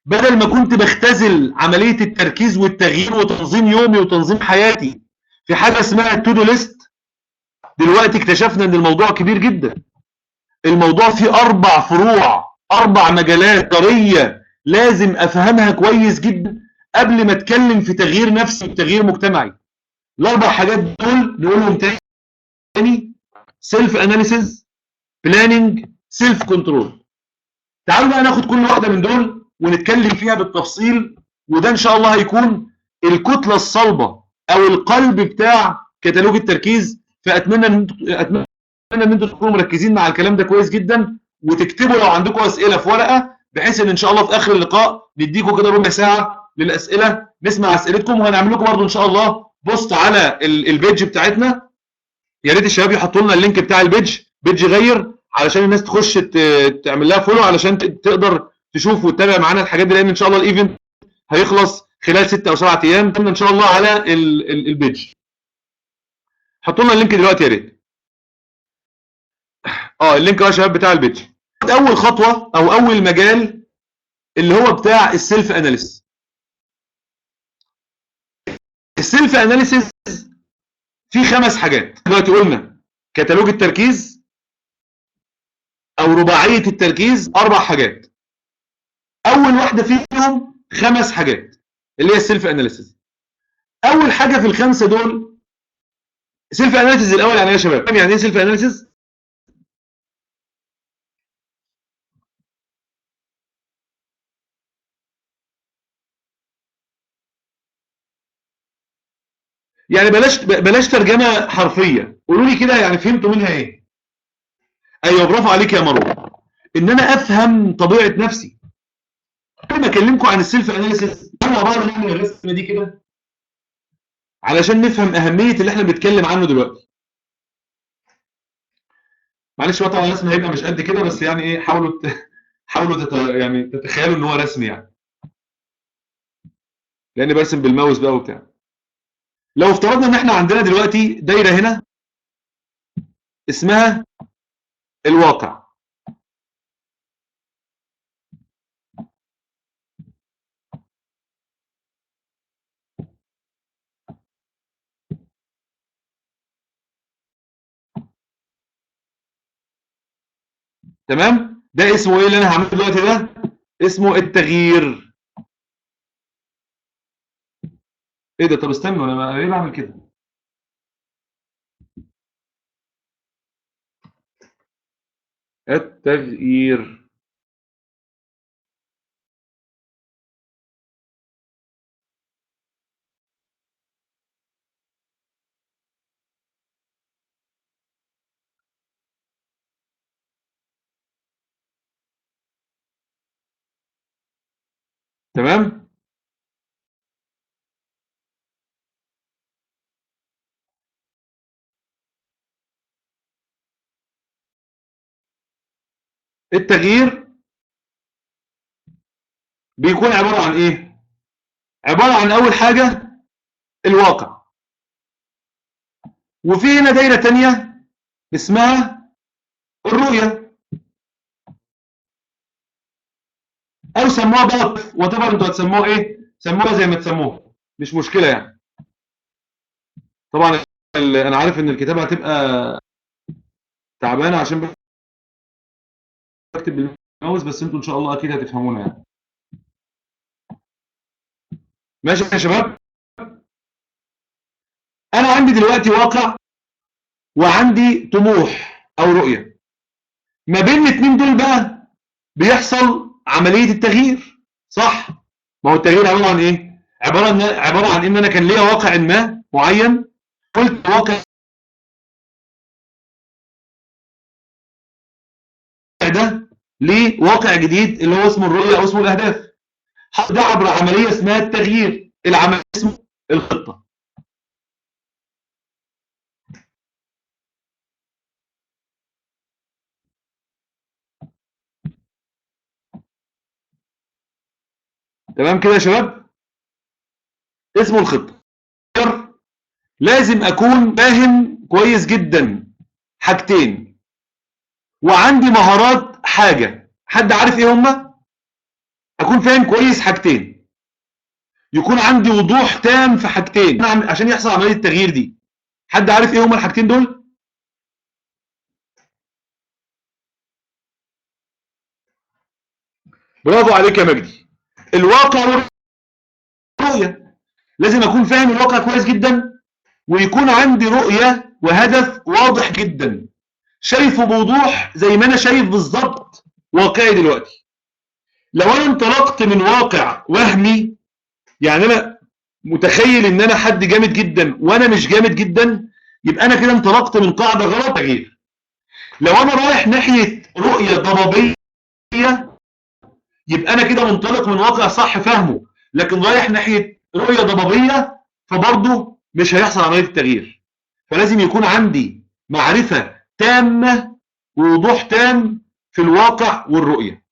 بدل ما كنت بختزل عمليه التركيز والتغيير وتنظيم يومي وتنظيم حياتي في حاجه اسمها تو دو ليست، دلوقتي اكتشفنا ان الموضوع كبير جدا. الموضوع فيه 4 فروع، 4 مجالات ضروريه لازم افهمها كويس جدا قبل ما اتكلم في تغيير نفسي وتغيير مجتمعي. ال4 حاجات دول نقولهم تاني: سيلف اناليسيز، بلاننج، سيلف كنترول. تعالوا بقى ناخد كل واحده من دول ونتكلم فيها بالتفصيل، وده ان شاء الله هيكون الكتله الصلبه او القلب بتاع كتالوج التركيز. فاتمنى ان انتم تكونوا مركزين مع الكلام ده كويس جدا وتكتبوا لو عندكم اسئله في ورقه، بحيث ان شاء الله في اخر اللقاء نديكم كده ربع ساعه للاسئله نسمع اسئلتكم، وهنعمل لكم برضه ان شاء الله بوست على البيج بتاعتنا. يا ريت الشباب يحطوا لنا اللينك بتاع البيج، بيج غير، علشان الناس تخش تعمل لها فولو، علشان تقدر تشوف وتتابع معانا الحاجات دي، لان ان شاء الله الايفنت هيخلص خلال 6 او 7 ايام ان شاء الله على البيج. حطوا لنا اللينك دلوقتي يا ريت. اللينك يا شباب بتاع البيج. اول خطوه او اول مجال اللي هو بتاع السيلف اناليسيس. السيلف اناليسيس في 5 حاجات. دلوقتي قلنا كتالوج التركيز او رباعيه التركيز 4 حاجات. اول واحده فيهم 5 حاجات اللي هي السيلف اناليسيس. اول حاجه في ال5 دول سيلف اناليسيس. الاول يعني ايه يا شباب؟ يعني ايه سيلف اناليسيس؟ يعني بلاش ترجمه حرفيه، قولوا لي كده يعني فهمتوا منها ايه؟ ايوه برافو عليك يا مروه. ان انا افهم طبيعه نفسي. قبل ما اكلمكم عن السيلف اناليسيس انا بقى نعمل الرسمه دي كده علشان نفهم اهميه اللي احنا بنتكلم عنه دلوقتي. معلش بقى طبعا الرسم هيبقى مش قد كده، بس يعني ايه، حاولوا يعني تتخيلوا ان هو رسم يعني، لاني برسم بالماوس بقى وبتاع. لو افترضنا ان احنا عندنا دلوقتي دايره هنا اسمها الواقع. تمام؟ ده اسمه ايه اللي انا هعمله دلوقتي ده؟ اسمه التغيير. ايه ده؟ طب استنوا، انا ليه بعمل كده؟ التغيير. تمام؟ التغيير بيكون عباره عن ايه؟ عباره عن اول حاجه الواقع، وفي هنا دايره ثانيه اسمها الرؤيه، او سموها بقى وات ايفر انتوا هتسموها ايه؟ سموها زي ما تسموها، مش مشكله يعني. طبعا انا عارف ان الكتابه هتبقى تعبانه عشان بكتب بالماوس، بس انتوا ان شاء الله اكيد هتفهمونا يعني. ماشي يا شباب؟ انا عندي دلوقتي واقع وعندي طموح او رؤيه. ما بين الاثنين دول بقى بيحصل عمليه التغيير، صح؟ ما هو التغيير عباره عن ايه؟ عباره عن ان انا كان ليا واقع ما معين، قلت الواقع ده ليه واقع جديد اللي هو اسمه الرؤيه او اسمه الاهداف. ده عبر عمليه اسمها التغيير. العمليه اسمه الخطه. تمام كده يا شباب؟ اسمه الخطه. لازم اكون فاهم كويس جدا حاجتين، وعندي مهارات حاجه. حد عارف ايه هما؟ اكون فاهم كويس حاجتين، يكون عندي وضوح تام في حاجتين عشان يحصل عمليه التغيير دي. حد عارف ايه هما الحاجتين دول؟ برافو عليك يا مجدي. الواقع والرؤيه. لازم اكون فاهم الواقع كويس جدا، ويكون عندي رؤيه وهدف واضح جدا، شايفه بوضوح زي ما انا شايف بالظبط واقعي دلوقتي. لو انا انطلقت من واقع وهمي، يعني انا متخيل ان انا حد جامد جدا وانا مش جامد جدا، يبقى انا كده انطلقت من قاعده غلط. تغيير. لو انا رايح ناحيه رؤيه ضبابيه، يبقى انا كده منطلق من واقع صح فاهمه، لكن رايح ناحيه رؤيه ضبابيه فبرضه مش هيحصل عمليه التغيير. فلازم يكون عندي معرفه تامه ووضوح تام في الواقع والرؤيه.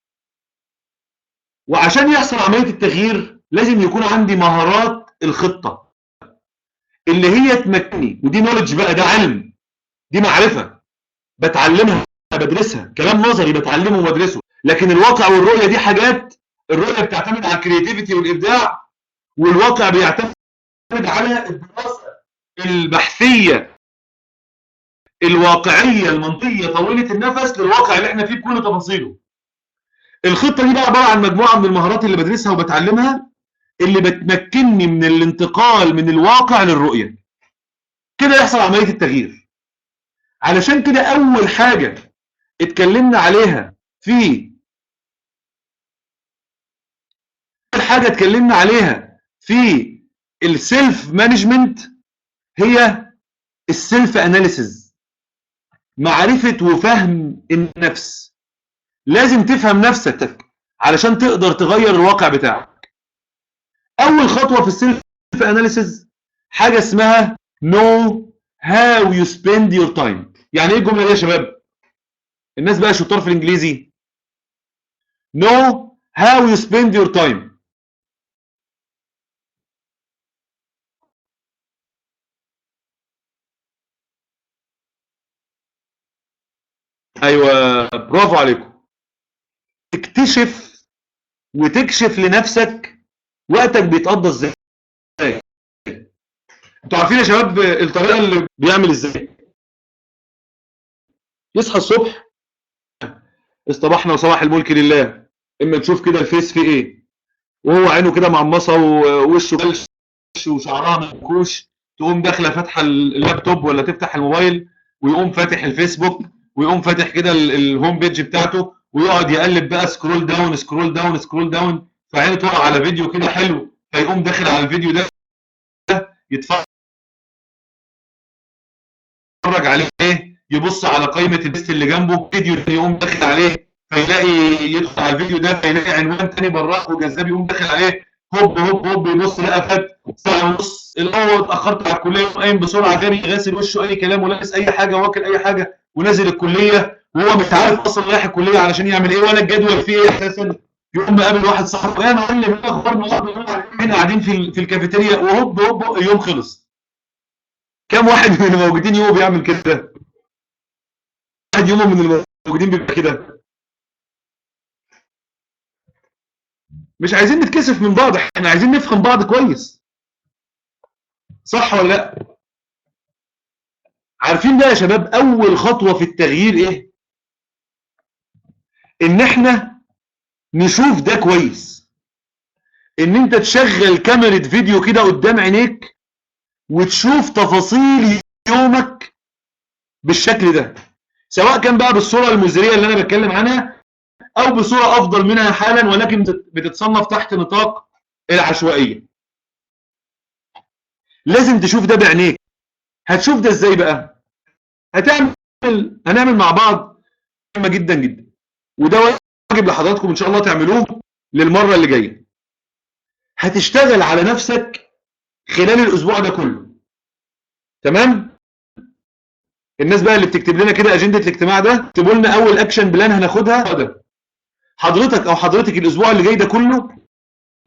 وعشان يحصل عمليه التغيير لازم يكون عندي مهارات الخطه اللي هي تمكنني، ودي نولج بقى، ده علم، دي معرفه بتعلمها بدرسها، كلام نظري بتعلمه وبدرسه. لكن الواقع والرؤيه دي حاجات، الرؤيه بتعتمد على الكرياتيفيتي والابداع، والواقع بيعتمد على الدراسه البحثيه الواقعيه المنطقيه طويله النفس للواقع اللي احنا فيه بكل تفاصيله. الخطه دي بقى عباره عن مجموعه من المهارات اللي بدرسها وبتعلمها، اللي بتمكنني من الانتقال من الواقع للرؤيه. كده يحصل عمليه التغيير. علشان كده اول حاجه اتكلمنا عليها في السيلف مانجمنت هي السيلف اناليسيز، معرفه وفهم النفس. لازم تفهم نفسك علشان تقدر تغير الواقع بتاعك. اول خطوه في السيلف اناليسيز حاجه اسمها know how you spend your time. يعني ايه الجمله دي يا شباب؟ الناس بقى شطار في الانجليزي. know how you spend your time. ايوه برافو عليكم. تكتشف وتكشف لنفسك وقتك بيتقضى ازاي. انتوا عارفين يا شباب الطريقه اللي بيعمل ازاي؟ يصحى الصبح، اصطبحنا وصباح الملك لله، اما تشوف كده الفيس فيه ايه، وهو عينه كده معمصه ووشه كلش وشعرها منكوش، تقوم داخله فاتحه اللابتوب ولا تفتح الموبايل، ويقوم فاتح الفيسبوك، ويقوم فاتح كده الهوم بيج بتاعته، ويقعد يقلب بقى سكرول داون سكرول داون سكرول داون، فعينه تقع على فيديو كده حلو، فيقوم داخل على الفيديو ده يتفرج عليه، يبص على قائمه البيست اللي جنبه فيديو، يقوم داخل عليه فيلاقي، يدخل على الفيديو ده فيلاقي عنوان تاني براق وجذاب، يقوم داخل عليه، هوب هوب هوب، يبص لقى فات ساعه ونص، الاول اتاخرت على الكليه، يقوم قايم بسرعه جري غاسل وشه اي كلام ولابس اي حاجه واكل اي حاجه ونازل الكليه، وهو مش عارف اصلا رايح الكليه علشان يعمل ايه ولا الجدول فيه ايه اساسا. يقوم مقابل واحد صاحبه، يا معلم ايه اخبار النهارده، احنا قاعدين في الكافيتيريا، وهوب هوب اليوم خلص. كم واحد من الموجودين يوم بيعمل كده؟ واحد يوم من الموجودين بيبقى كده. مش عايزين نتكسف من بعض، احنا عايزين نفهم بعض كويس، صح ولا لا؟ عارفين بقى يا شباب اول خطوه في التغيير ايه؟ ان احنا نشوف ده كويس، ان انت تشغل كاميرا فيديو كده قدام عينيك وتشوف تفاصيل يومك بالشكل ده، سواء كان بقى بالصوره المزريه اللي انا بتكلم عنها او بصوره افضل منها حالا ولكن بتتصنف تحت نطاق العشوائيه. لازم تشوف ده بعينيك. هتشوف ده ازاي بقى؟ هنعمل مع بعض مهمه جدا جدا، وده واجب لحضراتكم ان شاء الله تعملوه للمره اللي جايه. هتشتغل على نفسك خلال الاسبوع ده كله، تمام؟ الناس بقى اللي بتكتب لنا كده اجنده الاجتماع ده، اكتبوا لنا اول اكشن بلان هناخدها ده. حضرتك او حضرتك الاسبوع اللي جاي ده كله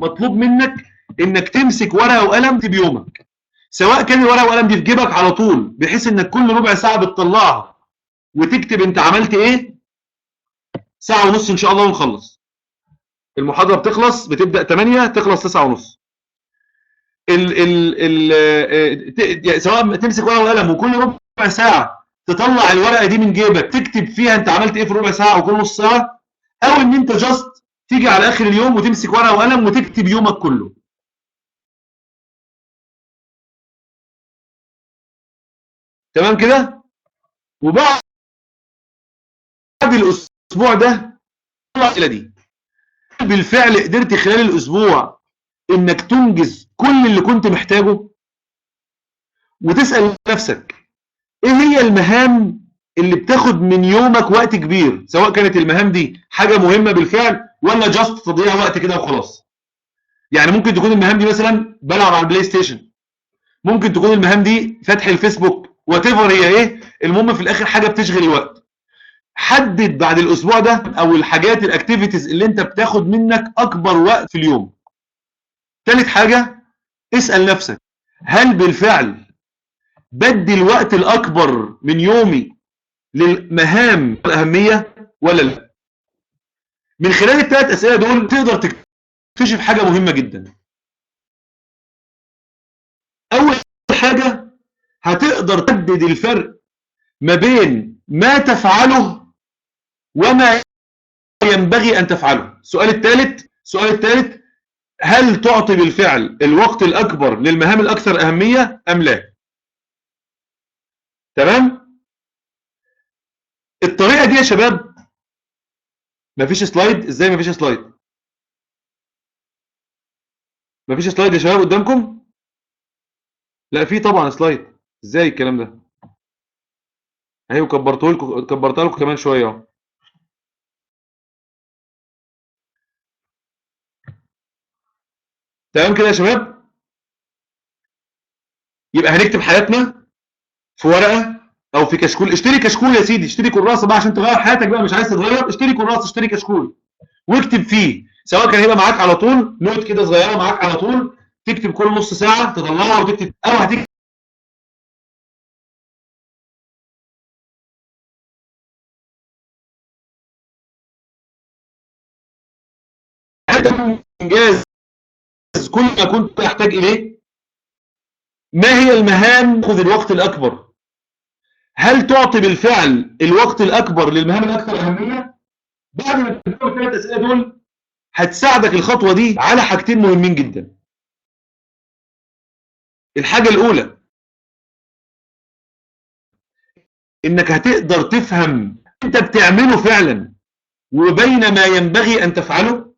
مطلوب منك انك تمسك ورقه وقلم تكتب يومك، سواء كان الورقه والقلم دي في جيبك على طول بحيث انك كل ربع ساعه بتطلعها وتكتب انت عملت ايه. ساعه ونص ان شاء الله ونخلص المحاضره، بتخلص بتبدا 8 تخلص 9 ونص. سواء تمسك ورقه وقلم وكل ربع ساعه تطلع الورقه دي من جيبك تكتب فيها انت عملت ايه في ربع ساعه او كل نص ساعه، او ان انت جاست تيجي على اخر اليوم وتمسك ورقه وقلم وتكتب يومك كله. تمام كده؟ وبعد الاسبوع ده الاسئله دي بالفعل قدرت خلال الاسبوع انك تنجز كل اللي كنت محتاجه، وتسال نفسك ايه هي المهام اللي بتاخد من يومك وقت كبير، سواء كانت المهام دي حاجه مهمه بالفعل ولا جاست تضييع وقت كده وخلاص. يعني ممكن تكون المهام دي مثلا بلعب على البلاي ستيشن، ممكن تكون المهام دي فتح الفيسبوك وات ايفر هي ايه، المهم في الاخر حاجه بتشغل الوقت. حدد بعد الاسبوع ده او الحاجات الاكتيفيتيز اللي انت بتاخد منك اكبر وقت في اليوم. ثالث حاجه، اسال نفسك هل بالفعل بدي الوقت الاكبر من يومي للمهام الاهميه ولا لا. من خلال الثلاث اسئله دول تقدر تكتشف حاجه مهمه جدا. اول حاجه هتقدر تحدد الفرق ما بين ما تفعله وما ينبغي ان تفعله. السؤال الثالث، هل تعطي بالفعل الوقت الاكبر للمهام الاكثر اهميه ام لا؟ تمام؟ الطريقه دي يا شباب مفيش سلايد. ازاي مفيش سلايد؟ مفيش سلايد يا شباب قدامكم؟ لا في طبعا سلايد. ازاي الكلام ده؟ اهي كبرتها لكم كمان شويه اهو. تمام كده يا شباب؟ يبقى هنكتب حياتنا في ورقه او في كشكول. اشتري كشكول يا سيدي، اشتري كراسه بقى عشان تغير حياتك بقى، مش عايز تتغير اشتري كراسه، اشتري كشكول واكتب فيه، سواء كان هيبقى معاك على طول نوت كده صغيره معاك على طول تكتب كل نص ساعه تطلعها وتكتب، او هتكتب انجاز كل ما كنت احتاج اليه. ما هي المهام تاخذ الوقت الاكبر؟ هل تعطي بالفعل الوقت الاكبر للمهام الاكثر اهميه؟ بعد ما تجاوب الثلاث اسئله دول هتساعدك الخطوه دي على حاجتين مهمين جدا. الحاجه الاولى انك هتقدر تفهم انت بتعمله فعلا وبين ما ينبغي ان تفعله.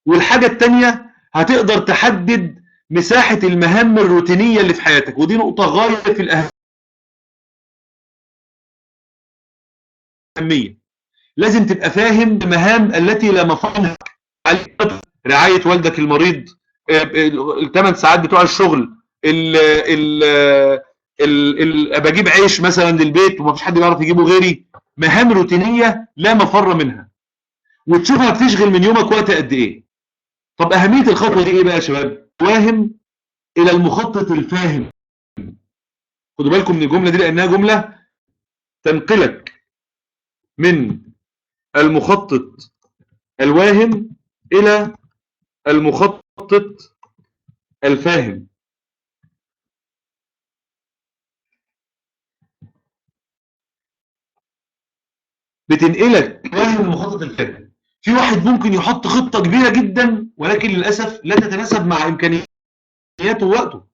والحاجه الثانيه هتقدر تحدد مساحه المهام الروتينيه اللي في حياتك، ودي نقطه غايه في الاهميه. لازم تبقى فاهم المهام التي لا مفر عليك، رعايه والدك المريض، ال8 ساعات بتوع الشغل، بجيب عيش مثلا للبيت ومفيش حد بيعرف يجيبه غيري. مهام روتينيه لا مفر منها، وتشوفها بتشغل من يومك وقت قد ايه. طب اهميه الخطوه دي ايه بقى يا شباب؟ فاهم الى المخطط الفاهم. خدوا بالكم من الجمله دي لانها جمله تنقلك من المخطط الواهم الى المخطط الفاهم. بتنقلك فاهم المخطط الفاهم. في واحد ممكن يحط خطه كبيره جدا ولكن للاسف لا تتناسب مع امكانياته ووقته.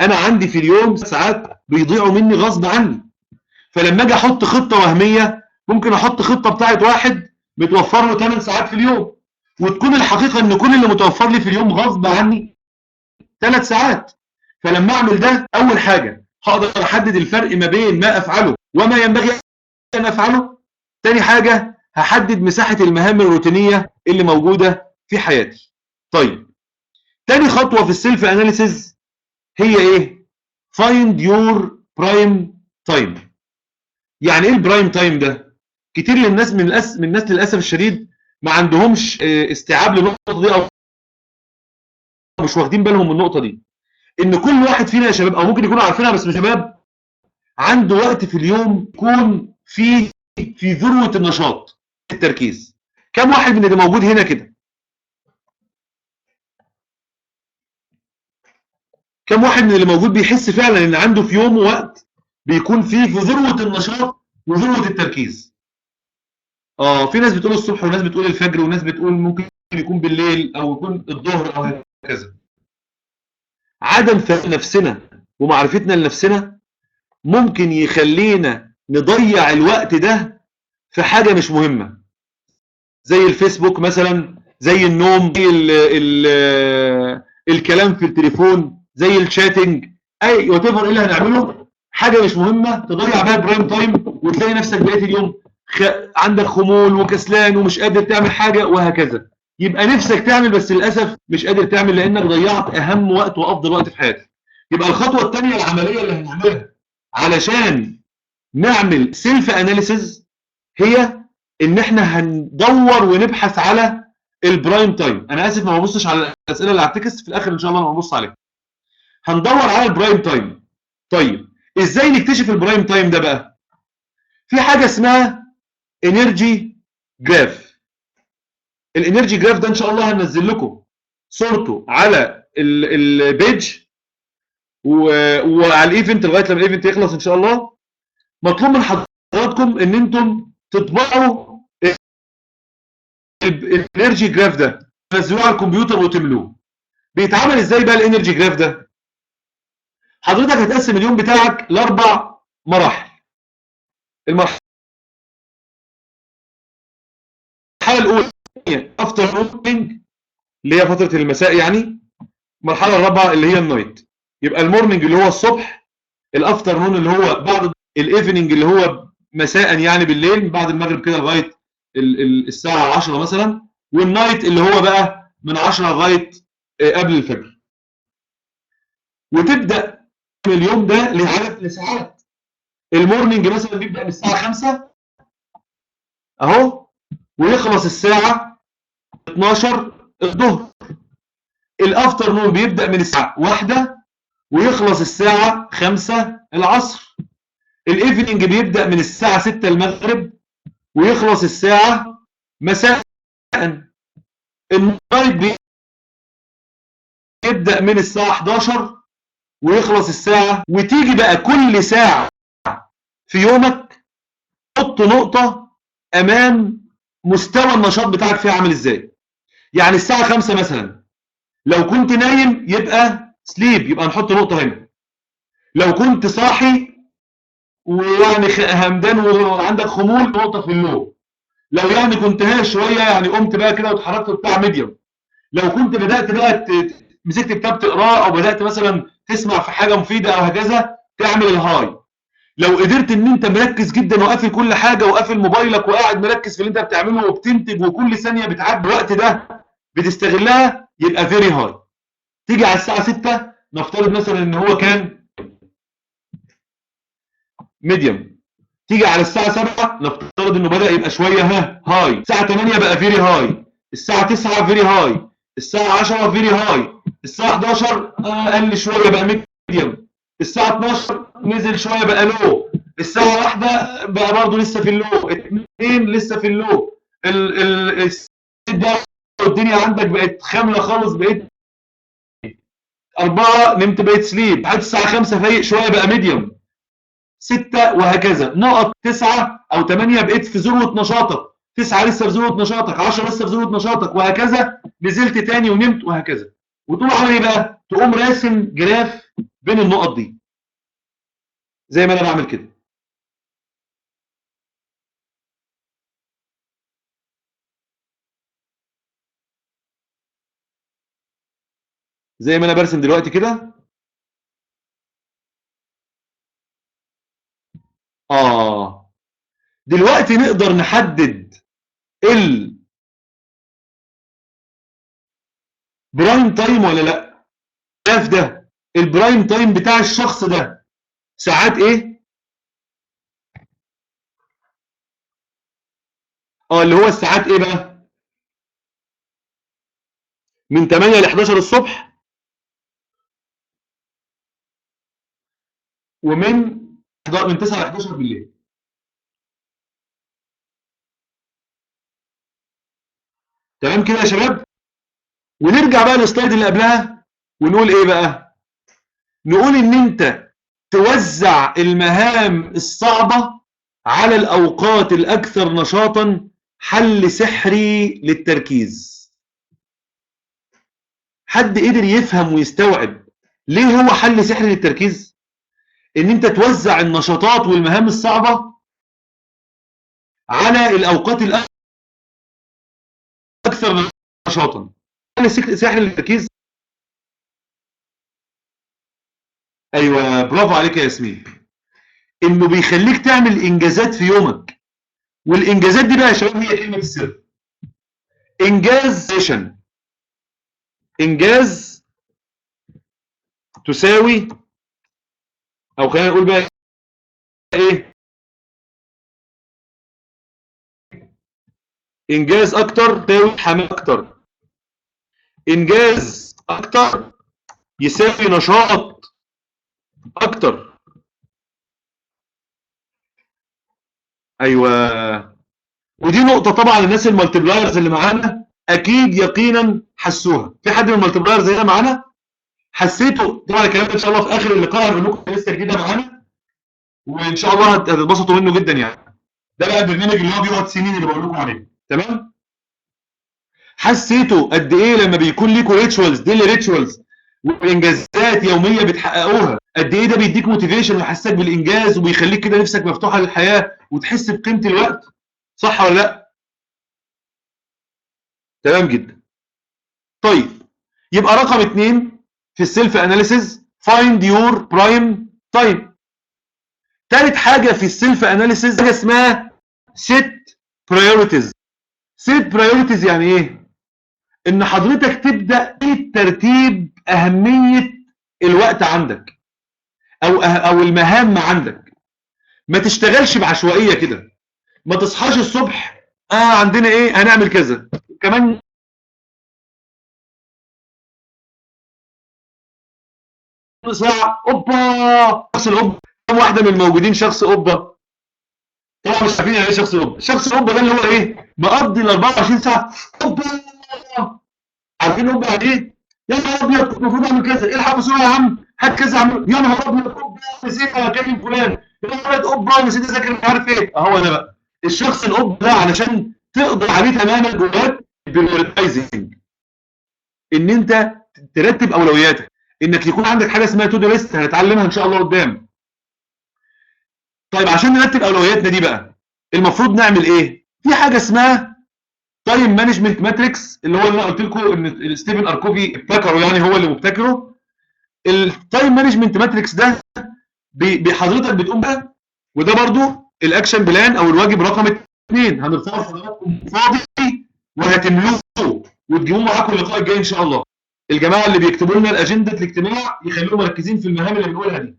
انا عندي في اليوم ساعات بيضيعوا مني غصب عني، فلما اجي احط خطه وهميه ممكن احط خطه بتاعت واحد متوفر له 8 ساعات في اليوم، وتكون الحقيقه ان كل اللي متوفر لي في اليوم غصب عني 3 ساعات. فلما اعمل ده اول حاجه هقدر احدد الفرق ما بين ما افعله وما ينبغي ان افعله. تاني حاجه هحدد مساحه المهام الروتينيه اللي موجوده في حياتي. طيب تاني خطوه في السيلف اناليسيز هي ايه؟ فايند يور برايم تايم. يعني ايه البرايم تايم ده؟ كتير للناس من الناس للاسف الشديد ما عندهمش استيعاب للنقطه دي او مش واخدين بالهم من النقطه دي. ان كل واحد فينا يا شباب او ممكن يكونوا عارفينها بس مش شباب، عنده وقت في اليوم يكون فيه في ذروه النشاط التركيز. كم واحد من اللي موجود هنا كده؟ كم واحد من اللي موجود بيحس فعلا ان عنده في يومه وقت بيكون فيه في ذروه النشاط وذروه التركيز؟ في ناس بتقول الصبح وناس بتقول الفجر وناس بتقول ممكن يكون بالليل او يكون الظهر او هكذا. عدم فهم نفسنا ومعرفتنا لنفسنا ممكن يخلينا نضيع الوقت ده في حاجه مش مهمه، زي الفيسبوك مثلا، زي النوم، زي الكلام في التليفون، زي الشاتنج، اي وات ايفر اللي هنعمله حاجه مش مهمه تضيع بيها برايم تايم، وتلاقي نفسك بقيت اليوم عندك خمول وكسلان ومش قادر تعمل حاجه وهكذا. يبقى نفسك تعمل بس للاسف مش قادر تعمل لانك ضيعت اهم وقت وافضل وقت في حياتك. يبقى الخطوه الثانيه العمليه اللي هنعملها علشان نعمل سيلف اناليسيز هي ان احنا هندور ونبحث على البرايم تايم. انا اسف ما ببصش على الاسئله اللي على التكست، في الاخر ان شاء الله انا هبص عليها. هندور على البرايم تايم. طيب ازاي نكتشف البرايم تايم ده بقى؟ في حاجه اسمها انرجي جراف. الانرجي جراف ده ان شاء الله هنزل لكم صورته على البيج وعلى الايفنت لغايه لما الايفنت يخلص ان شاء الله. مطلوب من حضراتكم ان انتم تطبعوا الانرجي جراف ده، تنزلوه على الكمبيوتر وتملوه. بيتعمل ازاي بقى الانرجي جراف ده؟ حضرتك هتقسم اليوم بتاعك لاربع مراحل. المرحله الاولى هي افتر مورنينج اللي هي فتره المساء يعني. المرحله الرابعه اللي هي النايت. يبقى المورنينج اللي هو الصبح، الافتر نون اللي هو بعد، الايفنينج اللي هو مساء يعني بالليل بعد المغرب كده لغايه الساعه 10 مثلا، والنايت اللي هو بقى من 10 لغايه قبل الفجر. وتبدا اليوم ده لعدد ساعات. المورنينج مثلا بيبدا من الساعه 5 اهو ويخلص الساعه 12 الظهر. الافتر نون بيبدا من الساعه 1 ويخلص الساعه 5 العصر. الايفنينج بيبدا من الساعه 6 المغرب ويخلص الساعه مساء. النايت بيبدا من الساعه 11 ويخلص الساعه. وتيجي بقى كل ساعه في يومك حط نقطه امام مستوى النشاط بتاعك فيها عامل ازاي. يعني الساعه 5 مثلا لو كنت نايم يبقى سليب، يبقى نحط نقطه هنا. لو كنت صاحي ويعني همدان وعندك خمول نقطه في النوم. لو يعني كنت هاش شويه يعني قمت بقى كده واتحركت بتاع ميديوم. لو كنت بدات بقى مسكت كتاب تقراه او بدات مثلا تسمع في حاجه مفيده او هكذا تعمل الهاي. لو قدرت ان انت مركز جدا وقافل كل حاجه وقافل موبايلك وقاعد مركز في اللي انت بتعمله وبتنتج وكل ثانيه بتعدي الوقت ده بتستغلها يبقى فيري هاي. تيجي على الساعه 6 نفترض مثلا ان هو كان ميديوم. تيجي على الساعه 7 نفترض انه بدا يبقى شويه هاي. الساعه 8 بقى فيري هاي. الساعه 9 فيري هاي. الساعه 10 فيري هاي. الساعه 11 قل شويه بقى ميديوم. الساعه 12 نزل شويه بقى لو. الساعه 1 بقى برضه لسه في اللو. 2 لسه في اللو. الدنيا عندك بقت خامله خالص، بقيت 4 نمت بقيت سليب. لحد الساعه 5 فايق شويه بقى ميديوم. 6 وهكذا. نقط 9 او 8 بقيت في ذروه نشاطك. 9 لسه في ذروه نشاطك. 10 لسه في ذروه نشاطك وهكذا. نزلت تاني ونمت وهكذا. وتقوم عامل ايه بقى؟ تقوم راسم جراف بين النقط دي زي ما انا بعمل كده. زي ما انا برسم دلوقتي كده. دلوقتي نقدر نحدد البرايم تايم ولا لا؟ الجراف ده البرايم تايم بتاع الشخص ده ساعات ايه؟ اللي هو الساعات ايه بقى؟ من 8 ل 11 الصبح ومن 9 ل 11 بالليل. تمام كده يا شباب؟ ونرجع بقى للسلايد اللي قبلها ونقول ايه بقى؟ نقول ان انت توزع المهام الصعبة على الاوقات الاكثر نشاطا. حل سحري للتركيز. حد قدر يفهم ويستوعب ليه هو حل سحري للتركيز؟ ان انت توزع النشاطات والمهام الصعبة على الاوقات الاكثر نشاطا. حل سحري للتركيز. ايوه برافو عليك يا ياسمين. انه بيخليك تعمل انجازات في يومك. والانجازات دي بقى يا شباب هي كلمه السر. انجاز تساوي او خلينا نقول بقى ايه، انجاز اكتر تساوي حماس اكتر. انجاز اكتر يساوي نشاط اكتر. ايوه. ودي نقطه طبعا الناس المالتيبلايرز اللي معانا اكيد يقينا حسوها. في حد من المالتيبلايرز هنا معانا حسيته؟ طبعا الكلام ده ان شاء الله في اخر اللقاء هنقول لكم لسه جديده معانا، وان شاء الله هتتبسطوا منه جدا يعني. ده بقى البرنامج اللي هو بيقعد سنين اللي بقول لكم عليه. تمام. حسيتوا قد ايه لما بيكون ليكوا ريتشوالز، ديلي ريتشوالز وانجازات يوميه بتحققوها، قد ايه ده بيديك موتيفيشن ويحسسك بالانجاز وبيخليك كده نفسك مفتوحه للحياه وتحس بقيمه الوقت. صح ولا لا؟ تمام جدا. طيب يبقى رقم 2 في السيلف اناليسيز فايند يور برايم تايم. ثالث حاجه في السيلف اناليسيز حاجه اسمها سيت برايورتيز. سيت برايورتيز يعني ايه؟ ان حضرتك تبدا ترتيب اهميه الوقت عندك او المهام عندك. ما تشتغلش بعشوائيه كده. ما تصحاش الصبح عندنا ايه هنعمل كذا كمان ساعه اوبا. شخص الاوبا كم واحده من الموجودين شخص اوبا؟ طبعا مش عارفين يعني ايه شخص اوبا. شخص اوبا ده اللي هو ايه؟ مقضي ال 24 ساعه اوبا. عارفين اوبا يعني ايه؟ يا نهار ابيض المفروض اعمل كذا، الحق بسرعه يا عم هات كذا اعمل. يا نهار ابيض اوبا نسيت اكلم فلان. يا نهار ابيض اوبا نسيت اذاكر مش عارف ايه. اهو ده بقى الشخص الاوبا ده. علشان تقدر عليه تماما جواك البريورتايزنج، ان انت ترتب اولوياتك، انك يكون عندك حاجه اسمها تو دو ليست هنتعلمها ان شاء الله قدام. طيب عشان نرتب اولوياتنا دي بقى المفروض نعمل ايه؟ في حاجه اسمها تايم مانجمنت ماتريكس، اللي هو اللي انا قلت لكم ان ستيفن اركوفي ابتكره، يعني هو اللي مبتكره. التايم مانجمنت ماتريكس ده بحضرتك بتقوم بقى، وده برضو الاكشن بلان او الواجب رقم 2 هنرفعه لحضراتكم فاضي وهتملوه وتجيبوه معاكم اللقاء الجاي ان شاء الله. الجماعه اللي بيكتبوا لنا الاجنده الاجتماع يخلوهم مركزين في المهام اللي بنقولها دي.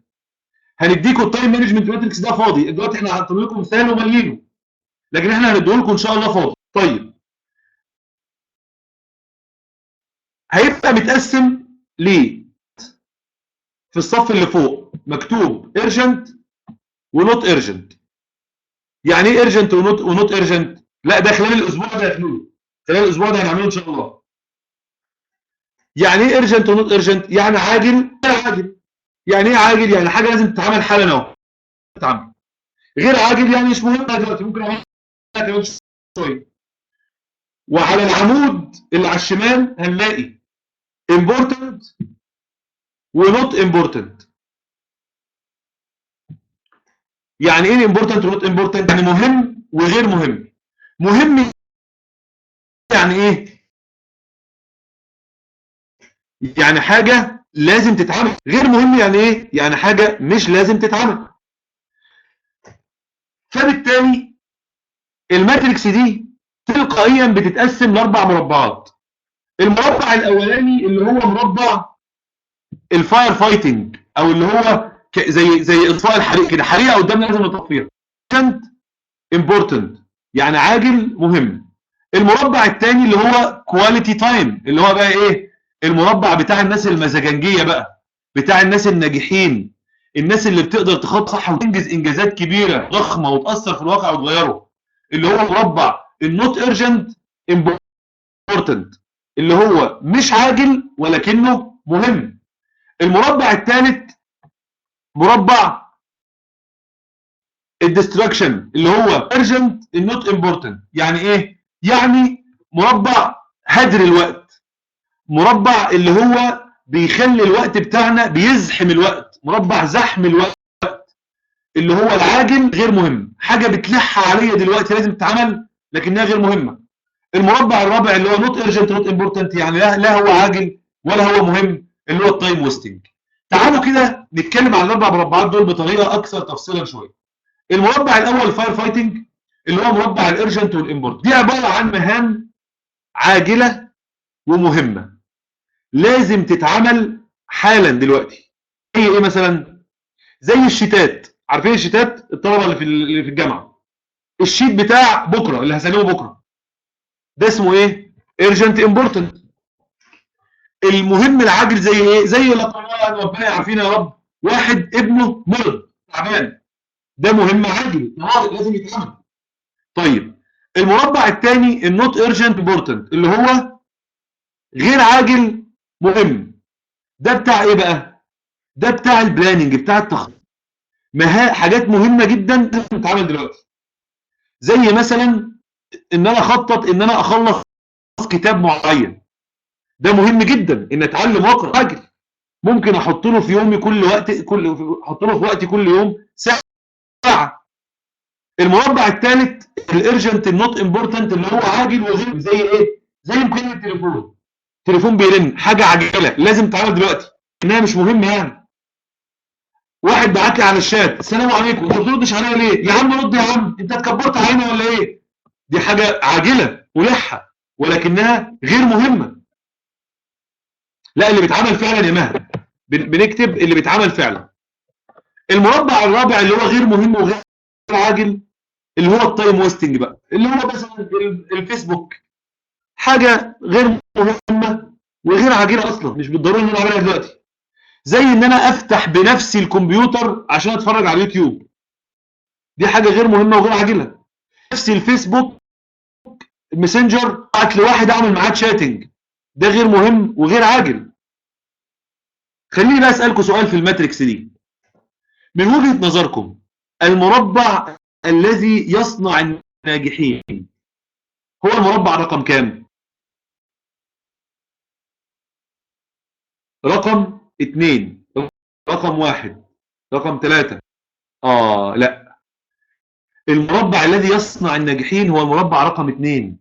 هنديكم التايم مانجمنت ماتريكس ده فاضي دلوقتي، احنا هنحط لكم مثال وملينه، لكن احنا هنديه لكم ان شاء الله فاضي. طيب هيبقى متقسم ليه؟ في الصف اللي فوق مكتوب urgent ونوت urgent. يعني ايه urgent ونوت urgent؟ لا ده خلال الاسبوع ده هنعمله، خلال الاسبوع ده هنعمله ان شاء الله. يعني ايه urgent ونوت urgent؟ يعني عاجل غير عاجل. يعني ايه عاجل؟ يعني حاجه لازم تتعمل حالا اهو تتعمل. غير عاجل يعني مش مهم دلوقتي، ممكن اعملها كمان شويه. وعلى العمود اللي على الشمال هنلاقي important ونوت important. يعني ايه important ونوت important؟ يعني مهم وغير مهم. مهم يعني ايه؟ يعني حاجه لازم تتعمل. غير مهم يعني ايه؟ يعني حاجه مش لازم تتعمل. فبالتالي الماتريكس دي تلقائيا بتتقسم لاربع مربعات. المربع الاولاني اللي هو مربع الفاير فايتنج، او اللي هو زي اطفاء الحريق كده، حريقه قدامنا لازم نطفيها. امبورتنت يعني عاجل مهم. المربع الثاني اللي هو كواليتي تايم، اللي هو بقى ايه؟ المربع بتاع الناس المزاجنجيه بقى، بتاع الناس الناجحين، الناس اللي بتقدر تخط صح وتنجز انجازات كبيره ضخمه وتاثر في الواقع وتغيره، اللي هو مربع النوت ايرجنت امبورتنت، اللي هو مش عاجل ولكنه مهم. المربع الثالث مربع الديستراكشن، اللي هو urgent not important. يعني ايه؟ يعني مربع هدر الوقت، مربع اللي هو بيخلي الوقت بتاعنا بيزحم الوقت، مربع زحم الوقت، اللي هو العاجل غير مهم، حاجه بتلح عليا دلوقتي لازم تتعمل لكنها غير مهمه. المربع الرابع اللي هو not urgent not important، يعني لا هو عاجل ولا هو مهم، اللي هو التايم ويستنج. تعالوا كده نتكلم عن الاربع مربعات دول بطريقه اكثر تفصيلا شويه. المربع الاول فاير فايتنج، اللي هو مربع الارجنت والامبورت. دي عباره عن مهام عاجله ومهمه لازم تتعمل حالا دلوقتي. هي ايه مثلا؟ زي الشيتات، عارفين الشيتات الطلبه اللي في الجامعه، الشيت بتاع بكره اللي هسلمه بكره ده اسمه ايه؟ urgent important. المهم العاجل زي ايه؟ زي لا قدر الله ربنا يعافينا يا رب، واحد ابنه مرض تعبان، ده مهم عاجل لازم يتعمل. طيب المربع الثاني النوت urgent important اللي هو غير عاجل مهم، ده بتاع ايه بقى؟ ده بتاع البلاننج، بتاع التخطيط، حاجات مهمه جدا لازم تتعمل دلوقتي. زي مثلا ان انا اخطط ان انا اخلص كتاب معين، ده مهم جدا ان اتعلم واقرا عاجل، ممكن احط له في يومي احط له في وقتي كل يوم ساعه. المربع الثالث الارجنت النوت امبورتنت اللي هو عاجل وغير، زي ايه؟ زي مكالمه التليفون، تليفون بيرن، حاجه عاجله لازم تتعمل دلوقتي انها مش مهمه يعني. واحد بعت لي على الشات السلام عليكم، انت ما بتردش عليا ليه؟ يا عم رد يا عم، انت اتكبرت علينا ولا ايه؟ دي حاجه عاجله ملحه ولكنها غير مهمه. لا اللي بيتعمل فعلا يا مهد، بنكتب اللي بيتعمل فعلا. المربع الرابع اللي هو غير مهم وغير عاجل اللي هو التايم ويستنج بقى، اللي هو مثلا الفيسبوك، حاجه غير مهمه وغير عاجله اصلا، مش بالضروره ان انا اعملها دلوقتي. زي ان انا افتح بنفسي الكمبيوتر عشان اتفرج على اليوتيوب، دي حاجه غير مهمه وغير عاجله. نفس الفيسبوك الماسنجر بعت لواحد اعمل معاه تشاتنج، ده غير مهم وغير عاجل. خليني بقى اسالكم سؤال في الماتريكس دي، من وجهه نظركم المربع الذي يصنع الناجحين هو المربع رقم كام؟ رقم 2، رقم 1، رقم 3؟ لا، المربع الذي يصنع الناجحين هو المربع رقم 2،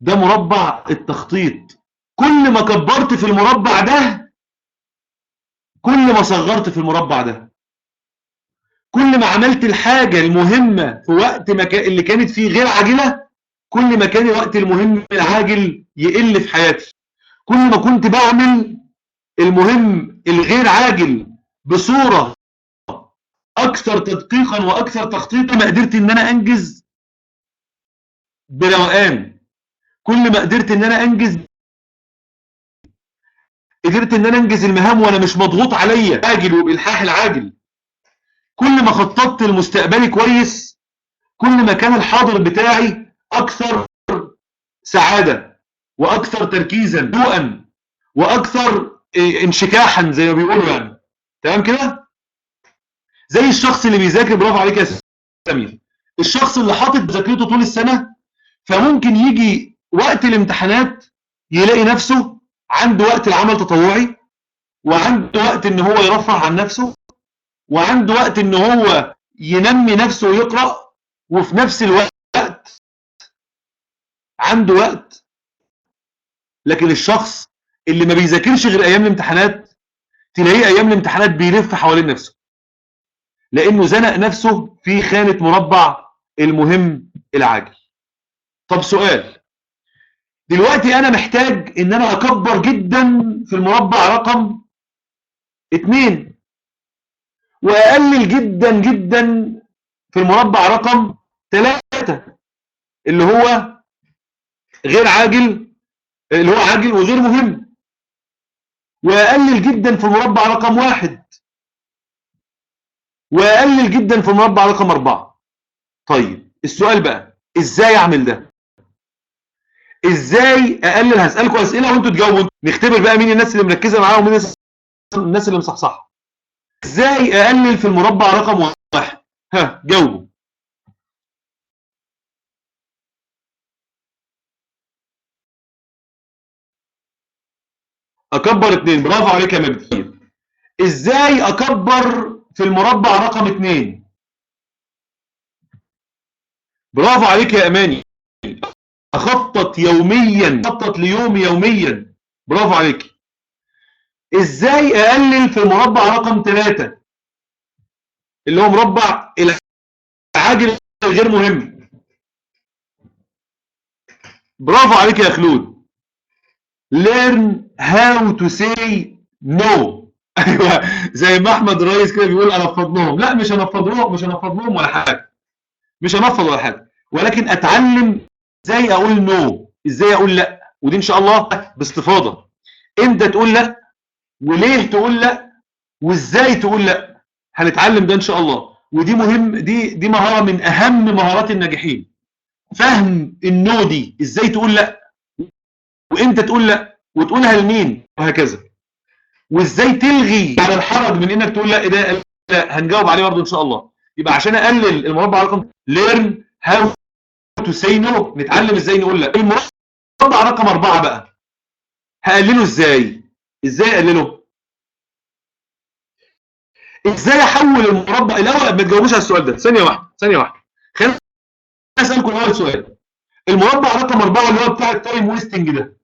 ده مربع التخطيط. كل ما كبرت في المربع ده كل ما صغرت في المربع ده، كل ما عملت الحاجة المهمة في وقت اللي كانت فيه غير عاجلة كل ما كان الوقت المهم العاجل يقل في حياتي. كل ما كنت بعمل المهم الغير عاجل بصورة أكثر تدقيقا وأكثر تخطيطا ما قدرت إن أنا أنجز بروقان. كل ما قدرت إن أنا أنجز المهام وأنا مش مضغوط عليا عاجل وبإلحاح العاجل. كل ما خططت لمستقبلي كويس كل ما كان الحاضر بتاعي أكثر سعادة وأكثر تركيزا هدوءا وأكثر انشكاحا زي ما بيقولوا يعني. تمام كده؟ زي الشخص اللي بيذاكر، برافو عليك يا سمير، الشخص اللي حاطط مذاكرته طول السنة فممكن يجي وقت الامتحانات يلاقي نفسه عنده وقت العمل تطوعي وعنده وقت ان هو يرفه عن نفسه وعنده وقت ان هو ينمي نفسه ويقرأ، وفي نفس الوقت عنده وقت. لكن الشخص اللي ما بيذاكرش غير ايام الامتحانات تلاقيه ايام الامتحانات بيلف حوالين نفسه لانه زنق نفسه في خانة مربع المهم العاجل. طب سؤال، دلوقتي انا محتاج ان انا اكبر جدا في المربع رقم 2 واقلل جدا جدا في المربع رقم 3 اللي هو غير عاجل، اللي هو عاجل وغير مهم، واقلل جدا في المربع رقم 1 واقلل جدا في المربع رقم 4. طيب السؤال بقى ازاي اعمل ده؟ ازاي اقلل؟ هسالكم اسئله وانتوا تجاوبوا، نختبر بقى مين الناس اللي مركزه معايا ومين الناس اللي مصحصحه. ازاي اقلل في المربع رقم 1؟ ها جاوبوا. اكبر 2، برافو عليك يا مجدي. ازاي اكبر في المربع رقم 2؟ برافو عليك يا اماني. اخطط يوميا، اخطط ليومي يوميا، برافو عليك. ازاي اقلل في المربع رقم 3 اللي هو مربع العاجل الغير مهم؟ برافو عليك يا خلود. learn how to say no. ايوه، زي ما احمد رئيس كده بيقول انفض لهم. لا، مش هنفض لهم، مش هنفض لهم ولا حاجه، مش هنفض ولا حاجه، ولكن اتعلم ازاي اقول نو، ازاي اقول لا. ودي ان شاء الله باستفاضه، امتى تقول لا، وليه تقول لا، وازاي تقول لا. هنتعلم ده ان شاء الله. ودي مهم، دي مهاره من اهم مهارات الناجحين. فهم النو دي، ازاي تقول لا، وامتى تقول لا، وتقولها لمين، وهكذا. وازاي تلغي على الحرج من انك تقول لا. إيه ده؟ لا، هنجاوب عليه برضه ان شاء الله. يبقى عشان اقلل المربع رقم learn how to say no، نتعلم ازاي نقول لا. المربع رقم 4 بقى هقلله ازاي؟ ازاي اقلله؟ ازاي احول المربع الاول؟ ما تجاوبوش على السؤال ده، ثانيه واحده ثانيه واحده. خليني اسالكم الاول سؤال. المربع رقم 4 اللي هو بتاع التايم ويستنج ده،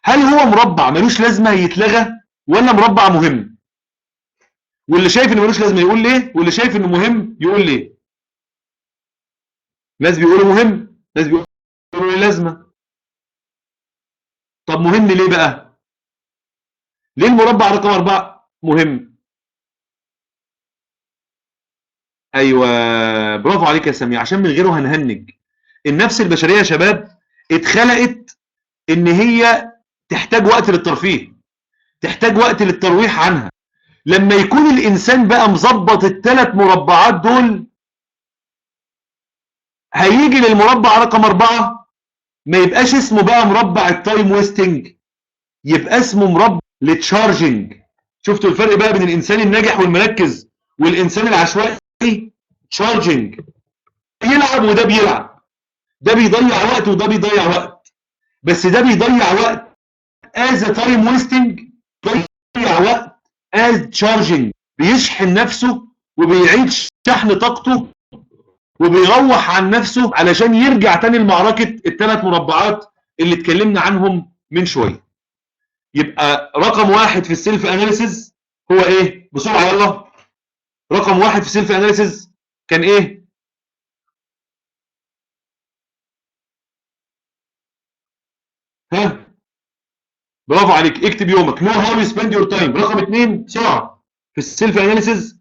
هل هو مربع ملوش لازمه يتلغى، ولا مربع مهم؟ واللي شايف انه ملوش لازمه يقول ليه، واللي شايف انه مهم يقول ليه. ناس بيقولوا مهم، ناس بيقولوا ليه لازمه. طب مهم ليه بقى؟ ليه المربع رقم 4 مهم؟ ايوه، برافو عليك يا سميع، عشان من غيره هنهنج. النفس البشريه يا شباب اتخلقت ان هي تحتاج وقت للترفيه، تحتاج وقت للترويح عنها. لما يكون الانسان بقى مظبط الثلاث مربعات دول، هيجي للمربع رقم 4 ما يبقاش اسمه بقى مربع التايم ويستنج، يبقى اسمه مربع التشارجنج. شفتوا الفرق بقى بين الانسان الناجح والمركز والانسان العشوائي؟ تشارجنج. يلعب وده بيلعب، ده بيضيع وقت وده بيضيع وقت، بس ده بيضيع وقت از تايم ويستنج، بيضيع وقت از تشارجنج، بيشحن نفسه وبيعيد شحن طاقته وبيروح عن نفسه علشان يرجع تاني لمعركة الثلاث مربعات اللي اتكلمنا عنهم من شوية. يبقى رقم 1 في السيلف اناليسيز هو ايه؟ بسرعة يلا. رقم 1 في السيلف اناليسيز كان ايه؟ ها؟ برافو عليك، اكتب يومك. نو هاو يو سبيند يور تايم. رقم 2 بسرعة في السيلف اناليسيز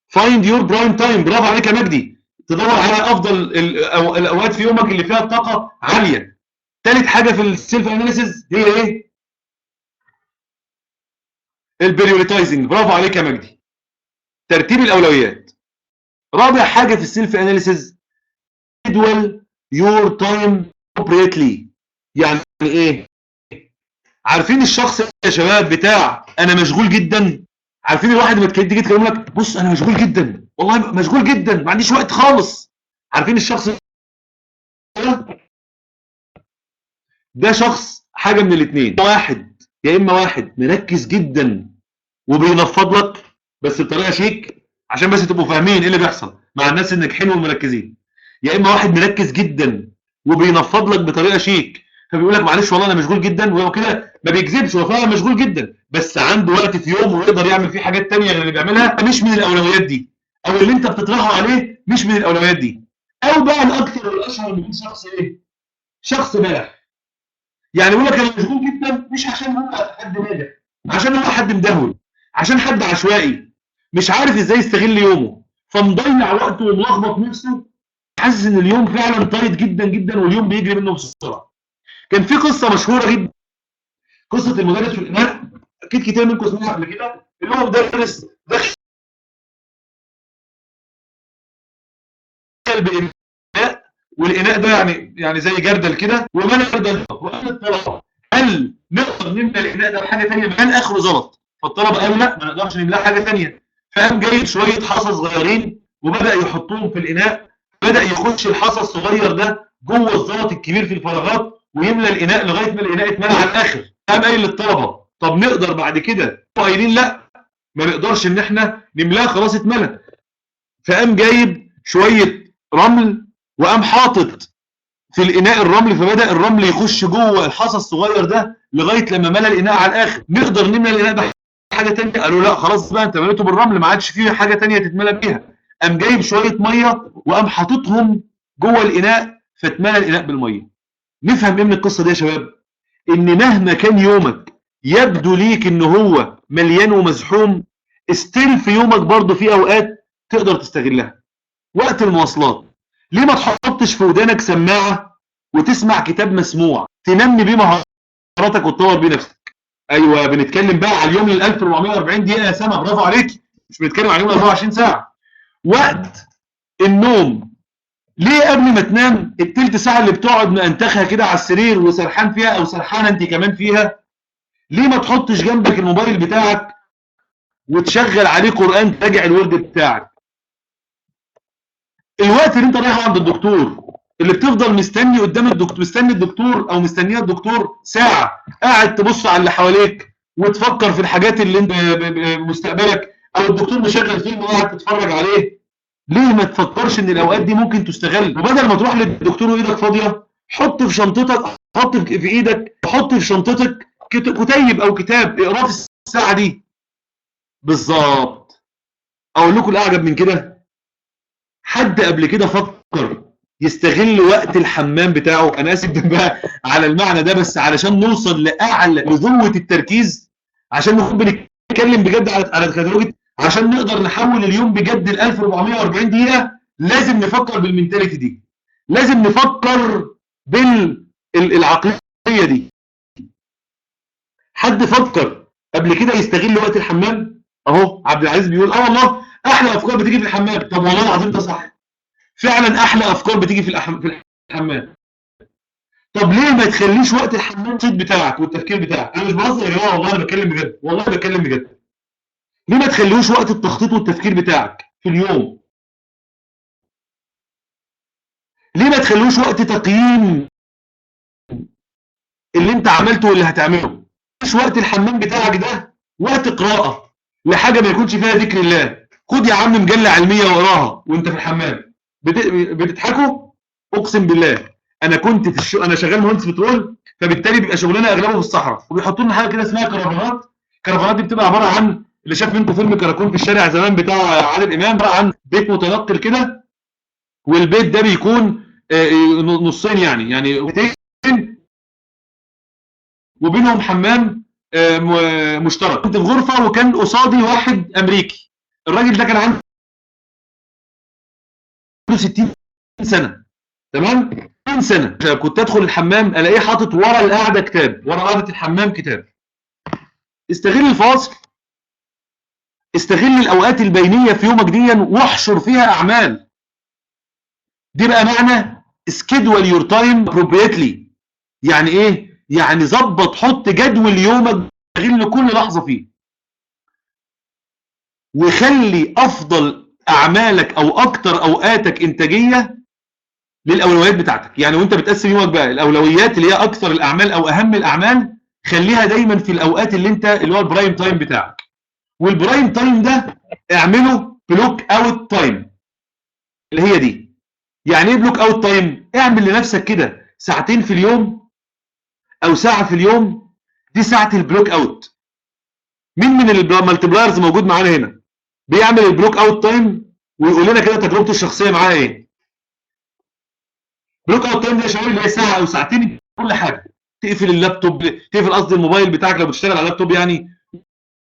فايند يور برايم تايم. برافو عليك يا مجدي، تدور على افضل الاوقات في يومك اللي فيها طاقة عالية. ثالث حاجة في السيلف اناليسيز هي ايه؟ البريوريتايزنج. برافو عليك يا مجدي، ترتيب الاولويات. رابع حاجه في السيلف اناليسيز جدول يور تايم appropriately. يعني ايه؟ عارفين الشخص يا شباب بتاع انا مشغول جدا؟ عارفين الواحد لما تيجي تكلم لك بص انا مشغول جدا، والله مشغول جدا ما عنديش وقت خالص. عارفين الشخص ده شخص حاجه من الاثنين، واحد يا اما واحد مركز جدا وبينفض لك بس بطريقه شيك، عشان بس تبقوا فاهمين ايه اللي بيحصل مع الناس الناجحين والمركزين. يا اما واحد مركز جدا وبينفض لك بطريقه شيك، فبيقول لك معلش والله انا مشغول جدا، وهو كده ما بيكذبش، هو فعلا مشغول جدا بس عنده وقت في يوم ويقدر يعمل فيه حاجات تانية غير اللي بيعملها، مش من الاولويات دي، او اللي انت بتطرحه عليه مش من الاولويات دي. او بقى الاكثر والاشهر من شخص ايه؟ شخص بلح. يعني يقول لك انا مشغول جدا مش عشان هو حد ناجح، عشان هو حد مدهول، عشان حد عشوائي مش عارف ازاي يستغل يومه، فمضيع وقته وملخبط نفسه، حاسس ان اليوم فعلا طاير جدا جدا واليوم بيجري منه بسرعه. كان في قصه مشهوره جدا، قصه المدرس في الاناء، اكيد كتير منكم سمعها قبل كده، اللي هو مدرس دخل باناء، والاناء ده يعني زي جردل كده، وملى الجردل وقال للطلبه هل نقدر نملى الاناء ده بحاجه ثانيه؟ كان اخره زلط، فالطلبه قالوا لا ما نقدرش نملاه حاجه ثانيه. فقام جايب شويه حصى صغيرين وبدا يحطوهم في الاناء، بدا يخش الحصى الصغير ده جوه الزلط الكبير في الفراغات ويملى الاناء لغايه ما الاناء اتملى على الاخر. قام قايل للطلبه طب نقدر بعد كده؟ قايلين لا ما نقدرش ان احنا نملاه خلاص اتملى. فقام جايب شويه رمل وقام حاطط في الاناء الرمل، فبدا الرمل يخش جوه الحصى الصغير ده لغايه لما ملى الاناء على الاخر. نقدر نملى الاناء ده حاجه ثانيه؟ قالوا لا خلاص بقى انت مليته بالرمل ما عادش فيه حاجه ثانيه تتملى بيها. قام جايب شويه ميه وقام حاططهم جوه الاناء فاتملى الاناء بالميه. نفهم ايه من القصه دي يا شباب؟ ان مهما كان يومك يبدو ليك ان هو مليان ومزحوم، استيل في يومك برضه في اوقات تقدر تستغلها. وقت المواصلات، ليه ما تحطش في ودانك سماعه وتسمع كتاب مسموع تنمي بيه مهاراتك وتطور بيه نفسك؟ ايوه، بنتكلم بقى على اليوم ال 1440 دقيقه يا سما، برافو عليك. مش بنتكلم على اليوم ال 24 ساعه. وقت النوم، ليه قبل ما تنام التلت ساعه اللي بتقعد مأنتخها كده على السرير وسرحان فيها او سرحانه انت كمان فيها، ليه ما تحطش جنبك الموبايل بتاعك وتشغل عليه قرآن تراجع الورد بتاعك؟ الوقت اللي انت رايح عند الدكتور، اللي بتفضل مستني قدام الدكتور، مستني الدكتور او مستنيه الدكتور ساعة، قاعد تبص على اللي حواليك وتفكر في الحاجات اللي انت مستقبلك، او الدكتور مشغل فيلم وقاعد تتفرج عليه. ليه ما تفكرش ان الاوقات دي ممكن تستغل؟ وبدل ما تروح للدكتور وايدك فاضية، حط في شنطتك، حط في ايدك، حط في شنطتك كتيب او كتاب اقراه في الساعة دي بالظبط. اقول لكم الاعجب من كده، حد قبل كده فكر يستغل وقت الحمام بتاعه؟ انا اسف بقى على المعنى ده، بس علشان نوصل لاعلى لذروه التركيز، عشان نكون بنتكلم بجد على الكتالوج، عشان نقدر نحول اليوم بجد ل 1440 دقيقه، لازم نفكر بالمنتاليتي دي، لازم نفكر بالعقليه دي. حد فكر قبل كده يستغل وقت الحمام؟ اهو عبد العزيز بيقول اه والله احلى افكار بتيجي في الحمام. طب والله العظيم ده صح، فعلا احلى افكار بتيجي في الحمام. طب ليه ما تخليش وقت الحمام الصيت بتاعك والتفكير بتاعك؟ انا مش بهزر يا جماعه، والله انا بتكلم بجد، والله بتكلم بجد. ليه ما تخليهوش وقت التخطيط والتفكير بتاعك في اليوم؟ ليه ما تخليهوش وقت تقييم اللي انت عملته واللي هتعمله؟ مش وقت الحمام بتاعك ده وقت قراءه لحاجه ما يكونش فيها ذكر الله. خد يا عم مجله علميه واقراها وانت في الحمام. بتضحكوا؟ اقسم بالله انا كنت انا شغال مهندس بترول، فبالتالي بيبقى شغلنا اغلبه في الصحراء، وبيحطوا لنا حاجه كده اسمها كرفانات. الكرفانات دي بتبقى عباره عن، اللي شاف منكم فيلم كراكون في الشارع زمان بتاع عادل امام، عباره عن بيت متنقل كده، والبيت ده بيكون نصين، يعني بيتين وبينهم حمام مشترك. كنت في غرفه وكان قصادي واحد امريكي، الراجل ده كان عنده 60 سنه، تمام؟ 60 سنه. كنت ادخل الحمام الاقيه حاطط ورا القعده كتاب، ورا قعده الحمام كتاب. استغل الفاصل، استغل الاوقات البينيه في يومك دي واحشر فيها اعمال. دي بقى معنى schedule your time appropriately. يعني ايه؟ يعني ظبط، حط جدول يومك، استغل كل لحظه فيه، وخلي افضل اعمالك او اكتر اوقاتك انتاجيه للاولويات بتاعتك. يعني وانت بتقسم يومك بقى، الاولويات اللي هي اكثر الاعمال او اهم الاعمال خليها دايما في الاوقات اللي هو البرايم تايم بتاعك. والبرايم تايم ده اعمله بلوك اوت تايم، اللي هي دي. يعني ايه بلوك اوت تايم؟ اعمل لنفسك كده ساعتين في اليوم او ساعه في اليوم، دي ساعه البلوك اوت. مين من المالتيبلايرز موجود معانا هنا بيعمل البلوك اوت تايم ويقول لنا كده تجربته الشخصيه معاه ايه؟ بلوك اوت تايم ده يا شباب اللي هي ساعه او ساعتين كل حاجه. تقفل اللابتوب، تقفل قصدي الموبايل بتاعك لو بتشتغل على اللابتوب يعني،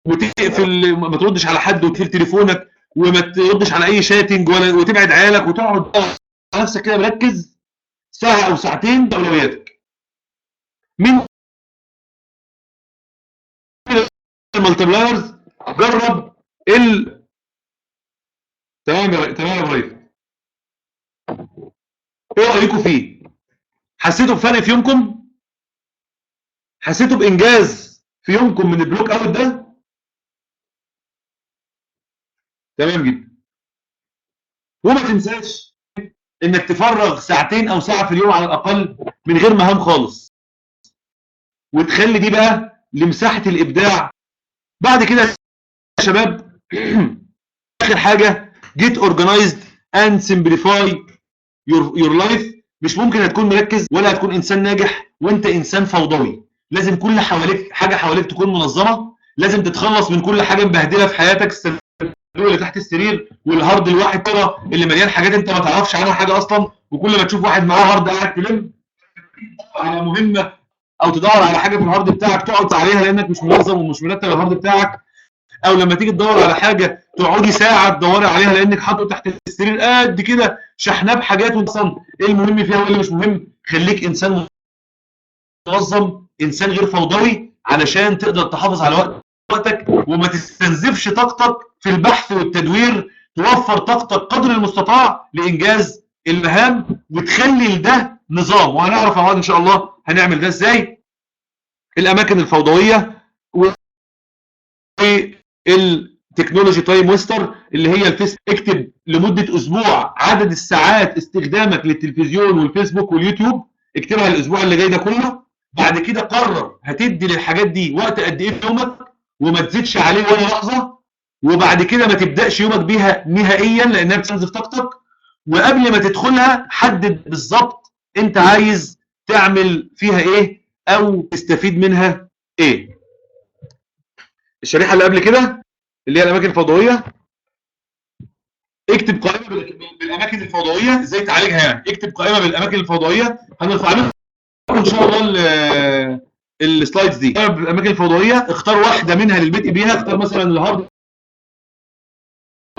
وتقفل، ما تردش على حد، وتقفل تليفونك، وما تردش على اي شاتنج، وتبعد عيالك، وتقعد على نفسك كده مركز ساعه او ساعتين باولوياتك. مين المالتيبلايرز جرب تمام يا ابراهيم، ايه رايكم فيه؟ حسيتوا بفرق في يومكم؟ حسيتوا بانجاز في يومكم من البلوك اوت ده؟ تمام جدا. وما تنساش انك تفرغ ساعتين او ساعه في اليوم على الاقل من غير مهام خالص، وتخلي دي بقى لمساحه الابداع. بعد كده يا شباب اخر حاجه، get organized and simplify your life. مش ممكن هتكون مركز ولا هتكون انسان ناجح وانت انسان فوضوي. لازم كل حاجه حواليك تكون منظمه، لازم تتخلص من كل حاجه مبهدله في حياتك، الصندوق اللي تحت السرير والهارد الواحد ترى اللي مليان حاجات انت ما تعرفش عنها حاجه اصلا، وكل ما تشوف واحد معاه هارد قاعد تلم على مهمه او تدور على حاجه في الهارد بتاعك تقعد عليها لانك مش منظم ومش مرتب الهارد بتاعك، او لما تيجي تدور على حاجه تقعدي ساعه تدوري عليها لانك حاطه تحت السرير قد كده شحناه بحاجات اصلا ايه المهم فيها وايه اللي مش مهم. خليك انسان منظم، انسان غير فوضوي، علشان تقدر تحافظ على وقتك وما تستنزفش طاقتك في البحث والتدوير، توفر طاقتك قدر المستطاع لانجاز المهام وتخلي ده نظام. وهنعرف مع بعض ان شاء الله هنعمل ده ازاي. الاماكن الفوضويه والتكنولوجي تايم ويستر اللي هي الفيس. اكتب لمده اسبوع عدد الساعات استخدامك للتلفزيون والفيسبوك واليوتيوب، اكتبها الاسبوع اللي جاي ده كله. بعد كده قرر هتدي للحاجات دي وقت قد ايه في يومك وما تزيدش عليه ولا لحظه، وبعد كده ما تبداش يومك بيها نهائيا لانها بتستنزف طاقتك. وقبل ما تدخلها حدد بالظبط انت عايز تعمل فيها ايه او تستفيد منها ايه. الشريحه اللي قبل كده اللي هي الاماكن الفوضويه، اكتب قائمه بالاماكن الفوضويه ازاي تعالجها. يعني اكتب قائمه بالاماكن الفوضويه، هنرفع لكم ان شاء الله السلايدز دي. الاماكن الفوضويه اختار واحده منها للبدء بيها، اختار مثلا الهارد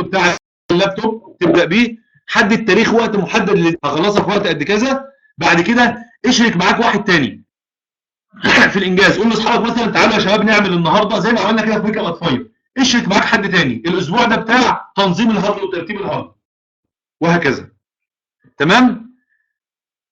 بتاع اللابتوب تبدا بيه، حدد تاريخ وقت محدد اللي هخلصها في وقت قد كذا. بعد كده اشرك معاك واحد تاني في الانجاز، قول لاصحابك مثلا تعالوا يا شباب نعمل النهارده زي ما عملنا كده في ميك اب اطفال، اشرك معاك حد تاني الاسبوع ده بتاع تنظيم الهارد وترتيب الهارد وهكذا. تمام.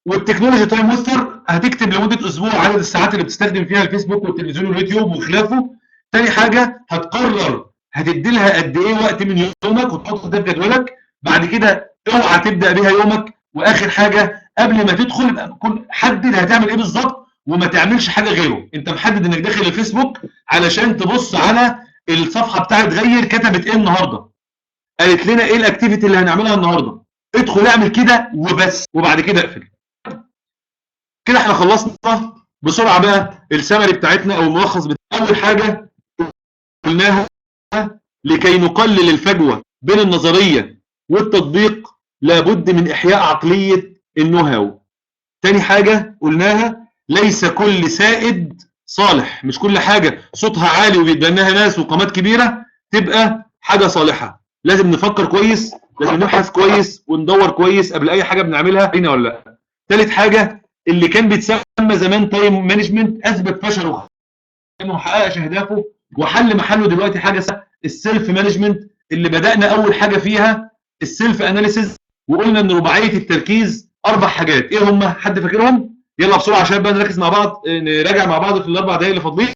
والتكنولوجي تايم ويستر هتكتب لمده اسبوع عدد الساعات اللي بتستخدم فيها الفيسبوك والتلفزيون واليوتيوب وخلافه. تاني حاجه هتقرر هتدي لها قد ايه وقت من يومك وتحط ده في جدولك. بعد كده اوعى تبدا بيها يومك. واخر حاجه قبل ما تدخل يبقى تكون حدد هتعمل ايه بالظبط وما تعملش حاجه غيره. انت محدد انك داخل الفيسبوك علشان تبص على الصفحه بتاعت غير كتبت ايه النهارده، قالت لنا ايه الاكتيفيتي اللي هنعملها النهارده، ادخل اعمل كده وبس وبعد كده اقفل. كده احنا خلصنا بسرعه بقى السمري بتاعتنا او الملخص بتاعنا. اول حاجه قلناها لكي نقلل الفجوه بين النظريه والتطبيق لابد من احياء عقليه النو هاو. تاني حاجه قلناها ليس كل سائد صالح، مش كل حاجه صوتها عالي وبيتبناها ناس وقامات كبيره تبقى حاجه صالحه. لازم نفكر كويس، لازم نبحث كويس وندور كويس قبل اي حاجه بنعملها هنا ولا لا. ثالث حاجه اللي كان بيتسمى زمان تايم مانجمنت اثبت فشله انه ما حققش اهدافه وحل محله دلوقتي حاجه اسمها السيلف مانجمنت اللي بدانا اول حاجه فيها السيلف اناليسيز. وقلنا ان رباعيه التركيز اربع حاجات ايه هم؟ حد فاكرهم؟ يلا بسرعه عشان بقى نركز مع بعض نراجع مع بعض في الاربع دقايق اللي فاضلين.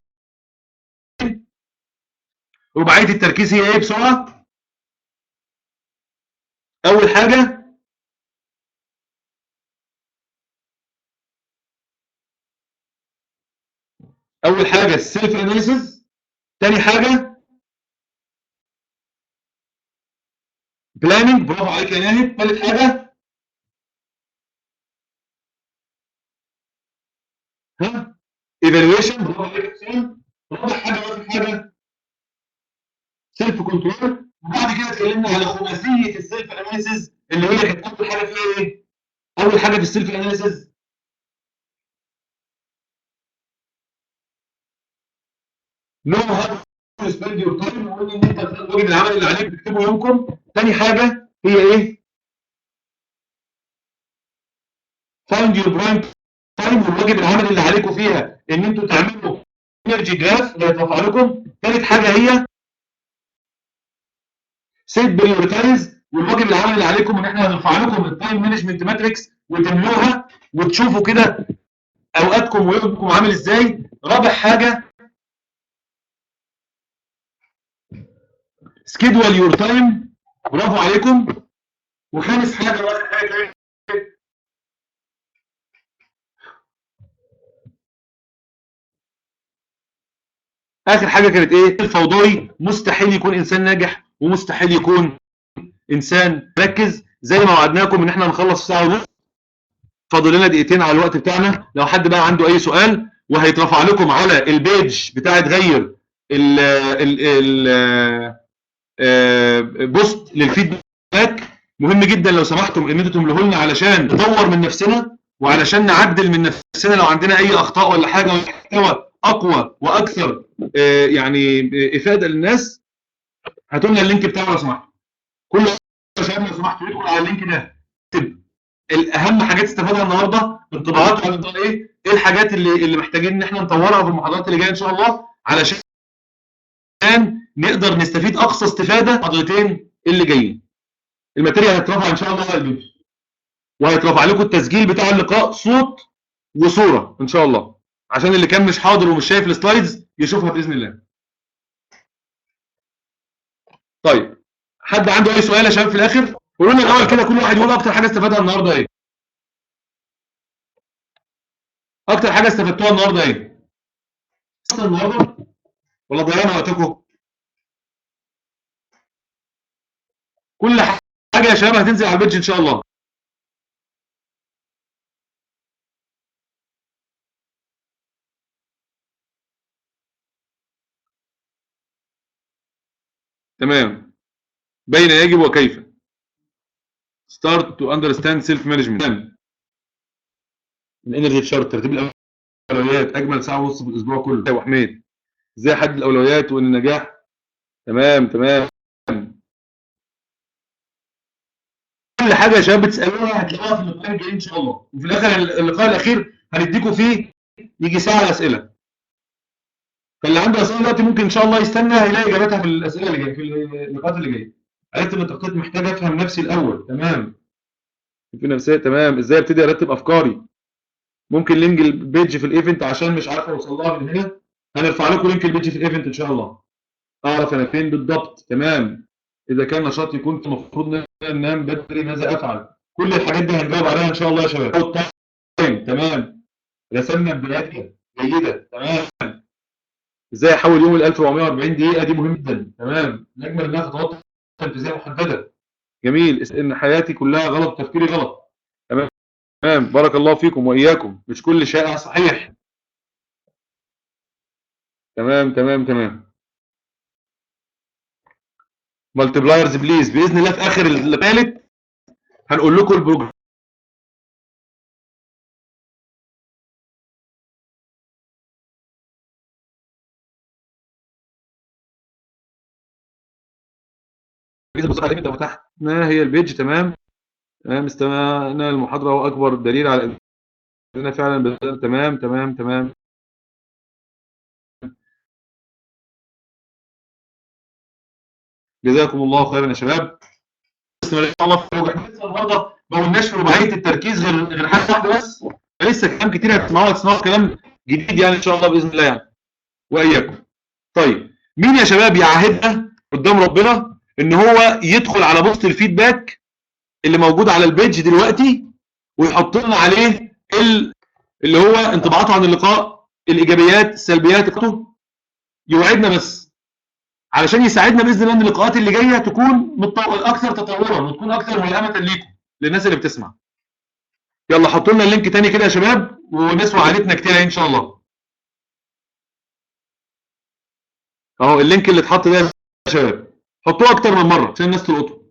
رباعيه التركيز هي ايه بسرعه؟ اول حاجه السيلف اناليسيز. تاني حاجه بلاننج، برافو عليك يا ناهد. ثالث حاجه ايفالويشن، برافو عليك يا حسين. رابع حاجه واخر حاجه سيلف كنترول. وبعد كده اتكلمنا على خماسيه السيلف اناليسيز اللي هي كانت اول حاجه فيها ايه؟ اول حاجه في السيلف اناليسيز نو هاو تو سبيند يور تايم، وقلنا ان انت الواجب العمل اللي عليك تكتبه يومكم. ثاني حاجه هي ايه؟ فايند يور برايم تايم، والواجب العمل اللي عليكم فيها ان انتوا تعملوا انرجي جراف اللي هيترفع لكم. ثالث حاجه هي سيت بريورتايز، والواجب العمل اللي عليكم ان احنا هنرفع لكم التايم مانجمنت ماتريكس وتملوها وتشوفوا كده اوقاتكم ويومكم عامل ازاي. رابع حاجه سكيدول يور تايم، برافو عليكم. وخامس حاجه واخر حاجه اخر حاجه كانت ايه؟ الفوضوي مستحيل يكون انسان ناجح ومستحيل يكون انسان مركز. زي ما وعدناكم ان احنا هنخلص في ساعه ونص، فاضل لنا دقيقتين على الوقت بتاعنا. لو حد بقى عنده اي سؤال، وهيترفع لكم على البيج بتاعت غير بوست للفيدباك. مهم جدا لو سمحتم ان انتم تملوه لنا علشان نطور من نفسنا وعلشان نعدل من نفسنا لو عندنا اي اخطاء ولا حاجه، محتوى اقوى واكثر يعني افاده للناس، هاتوا لنا اللينك بتاعه لو سمحتوا. كل شباب لو سمحتوا يدخل على اللينك ده، اكتب الاهم حاجات استفادها النهارده، انطباعات عن ايه الحاجات اللي محتاجين ان احنا نطورها في المحاضرات اللي جايه ان شاء الله، علشان نقدر نستفيد اقصى استفاده في المحاضرتين اللي جايين. الماتيريال هترفع ان شاء الله على الفيديو، وهيترفع لكم التسجيل بتاع اللقاء صوت وصوره ان شاء الله، عشان اللي كان مش حاضر ومش شايف السلايدز يشوفها باذن الله. طيب، حد عنده اي سؤال يا شباب في الاخر؟ قولوا لنا الاول كده، كل واحد يقول اكتر حاجه استفادها النهارده ايه؟ اكتر حاجه استفدتوها النهارده ايه؟ النهارده ولا ضيعنا وقتكم؟ كل حاجه يا شباب هتنزل على البيدج ان شاء الله. تمام. بين يجب وكيف. start to understand self management. الانرجي تشارت، ترتيب الاولويات، اجمل ساعه ونص في الاسبوع كله. يا حميد، ازاي احدد الاولويات والنجاح؟ تمام تمام. كل حاجه يا شباب بتسالوها هتلاقوها في اللقاء الجاي ان شاء الله، وفي الاخر اللقاء الاخير هنديكم فيه يجي ساعه اسئله. فاللي عنده اسئله دلوقتي ممكن ان شاء الله يستنى هيلاقي اجاباتها في الاسئله اللي جايه، في اللقاءات اللي جايه. عرفت ان التخطيط محتاج افهم نفسي الاول. تمام. في نفسيه. تمام. ازاي ابتدي ارتب افكاري؟ ممكن لينك البيج في الايفنت عشان مش عارف اوصل لها من هنا، هنرفع لكم لينك البيج في الايفنت ان شاء الله. اعرف انا فين بالضبط. تمام. اذا كان نشاطي كنت المفروض انام بدري ماذا افعل؟ كل الحاجات دي هنجاوب عليها ان شاء الله يا شباب. تمام. رسمنا بداياتنا جيده. تمام. ازاي احول يوم ال 1440 دقيقه؟ دي مهمه جدا. تمام. الاجمل انها خطوات تنفيذيه محدده. جميل. ان حياتي كلها غلط، تفكيري غلط. تمام. تمام. بارك الله فيكم واياكم. مش كل شائع صحيح. تمام تمام تمام. مالتبلايرز بليز، باذن الله في اخر الثالث هنقول لكم البروجرام. ما هي البيج؟ تمام. استمعنا المحاضره هو اكبر دليل على اننا فعلا بدأنا. تمام تمام تمام. جزاكم الله خيرا يا شباب. بسم الله النهارده ما قلناش في رباعيه التركيز غير حاجه واحده بس، لسه كلام كتير هتسمعوا كلام جديد يعني ان شاء الله باذن الله يعني، واياكم. طيب، مين يا شباب يعهدنا قدام ربنا ان هو يدخل على بوست الفيدباك اللي موجود على البيج دلوقتي ويحط لنا عليه اللي هو انطباعاته عن اللقاء، الايجابيات، السلبيات، يوعدنا بس علشان يساعدنا باذن الله ان اللقاءات اللي جايه تكون اكثر تطورا وتكون اكثر ملائمه ليكم، للناس اللي بتسمع. يلا حطوا لنا اللينك تاني كده يا شباب ونسمع عادتنا كتير ان شاء الله. اهو اللينك اللي اتحط ده يا شباب، حطوه اكتر من مره عشان الناس تلقطه.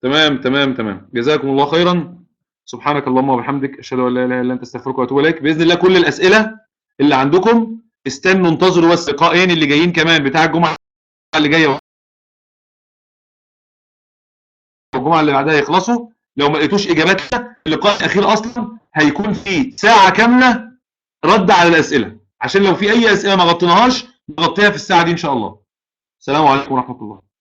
تمام تمام تمام. جزاكم الله خيرا. سبحانك اللهم وبحمدك، اشهد ان لا اله الا انت، استغفرك واتوب اليك. باذن الله كل الاسئله اللي عندكم استنوا انتظروا بس اللقاءين اللي جايين كمان، بتاع الجمعه اللي جايه والجمعه اللي بعدها يخلصوا. لو ما لقيتوش اجاباتها، اللقاء الاخير اصلا هيكون فيه ساعه كامله رد على الاسئله، عشان لو في اي اسئله ما غطيناهاش نغطيها في الساعه دي ان شاء الله. السلام عليكم ورحمه الله.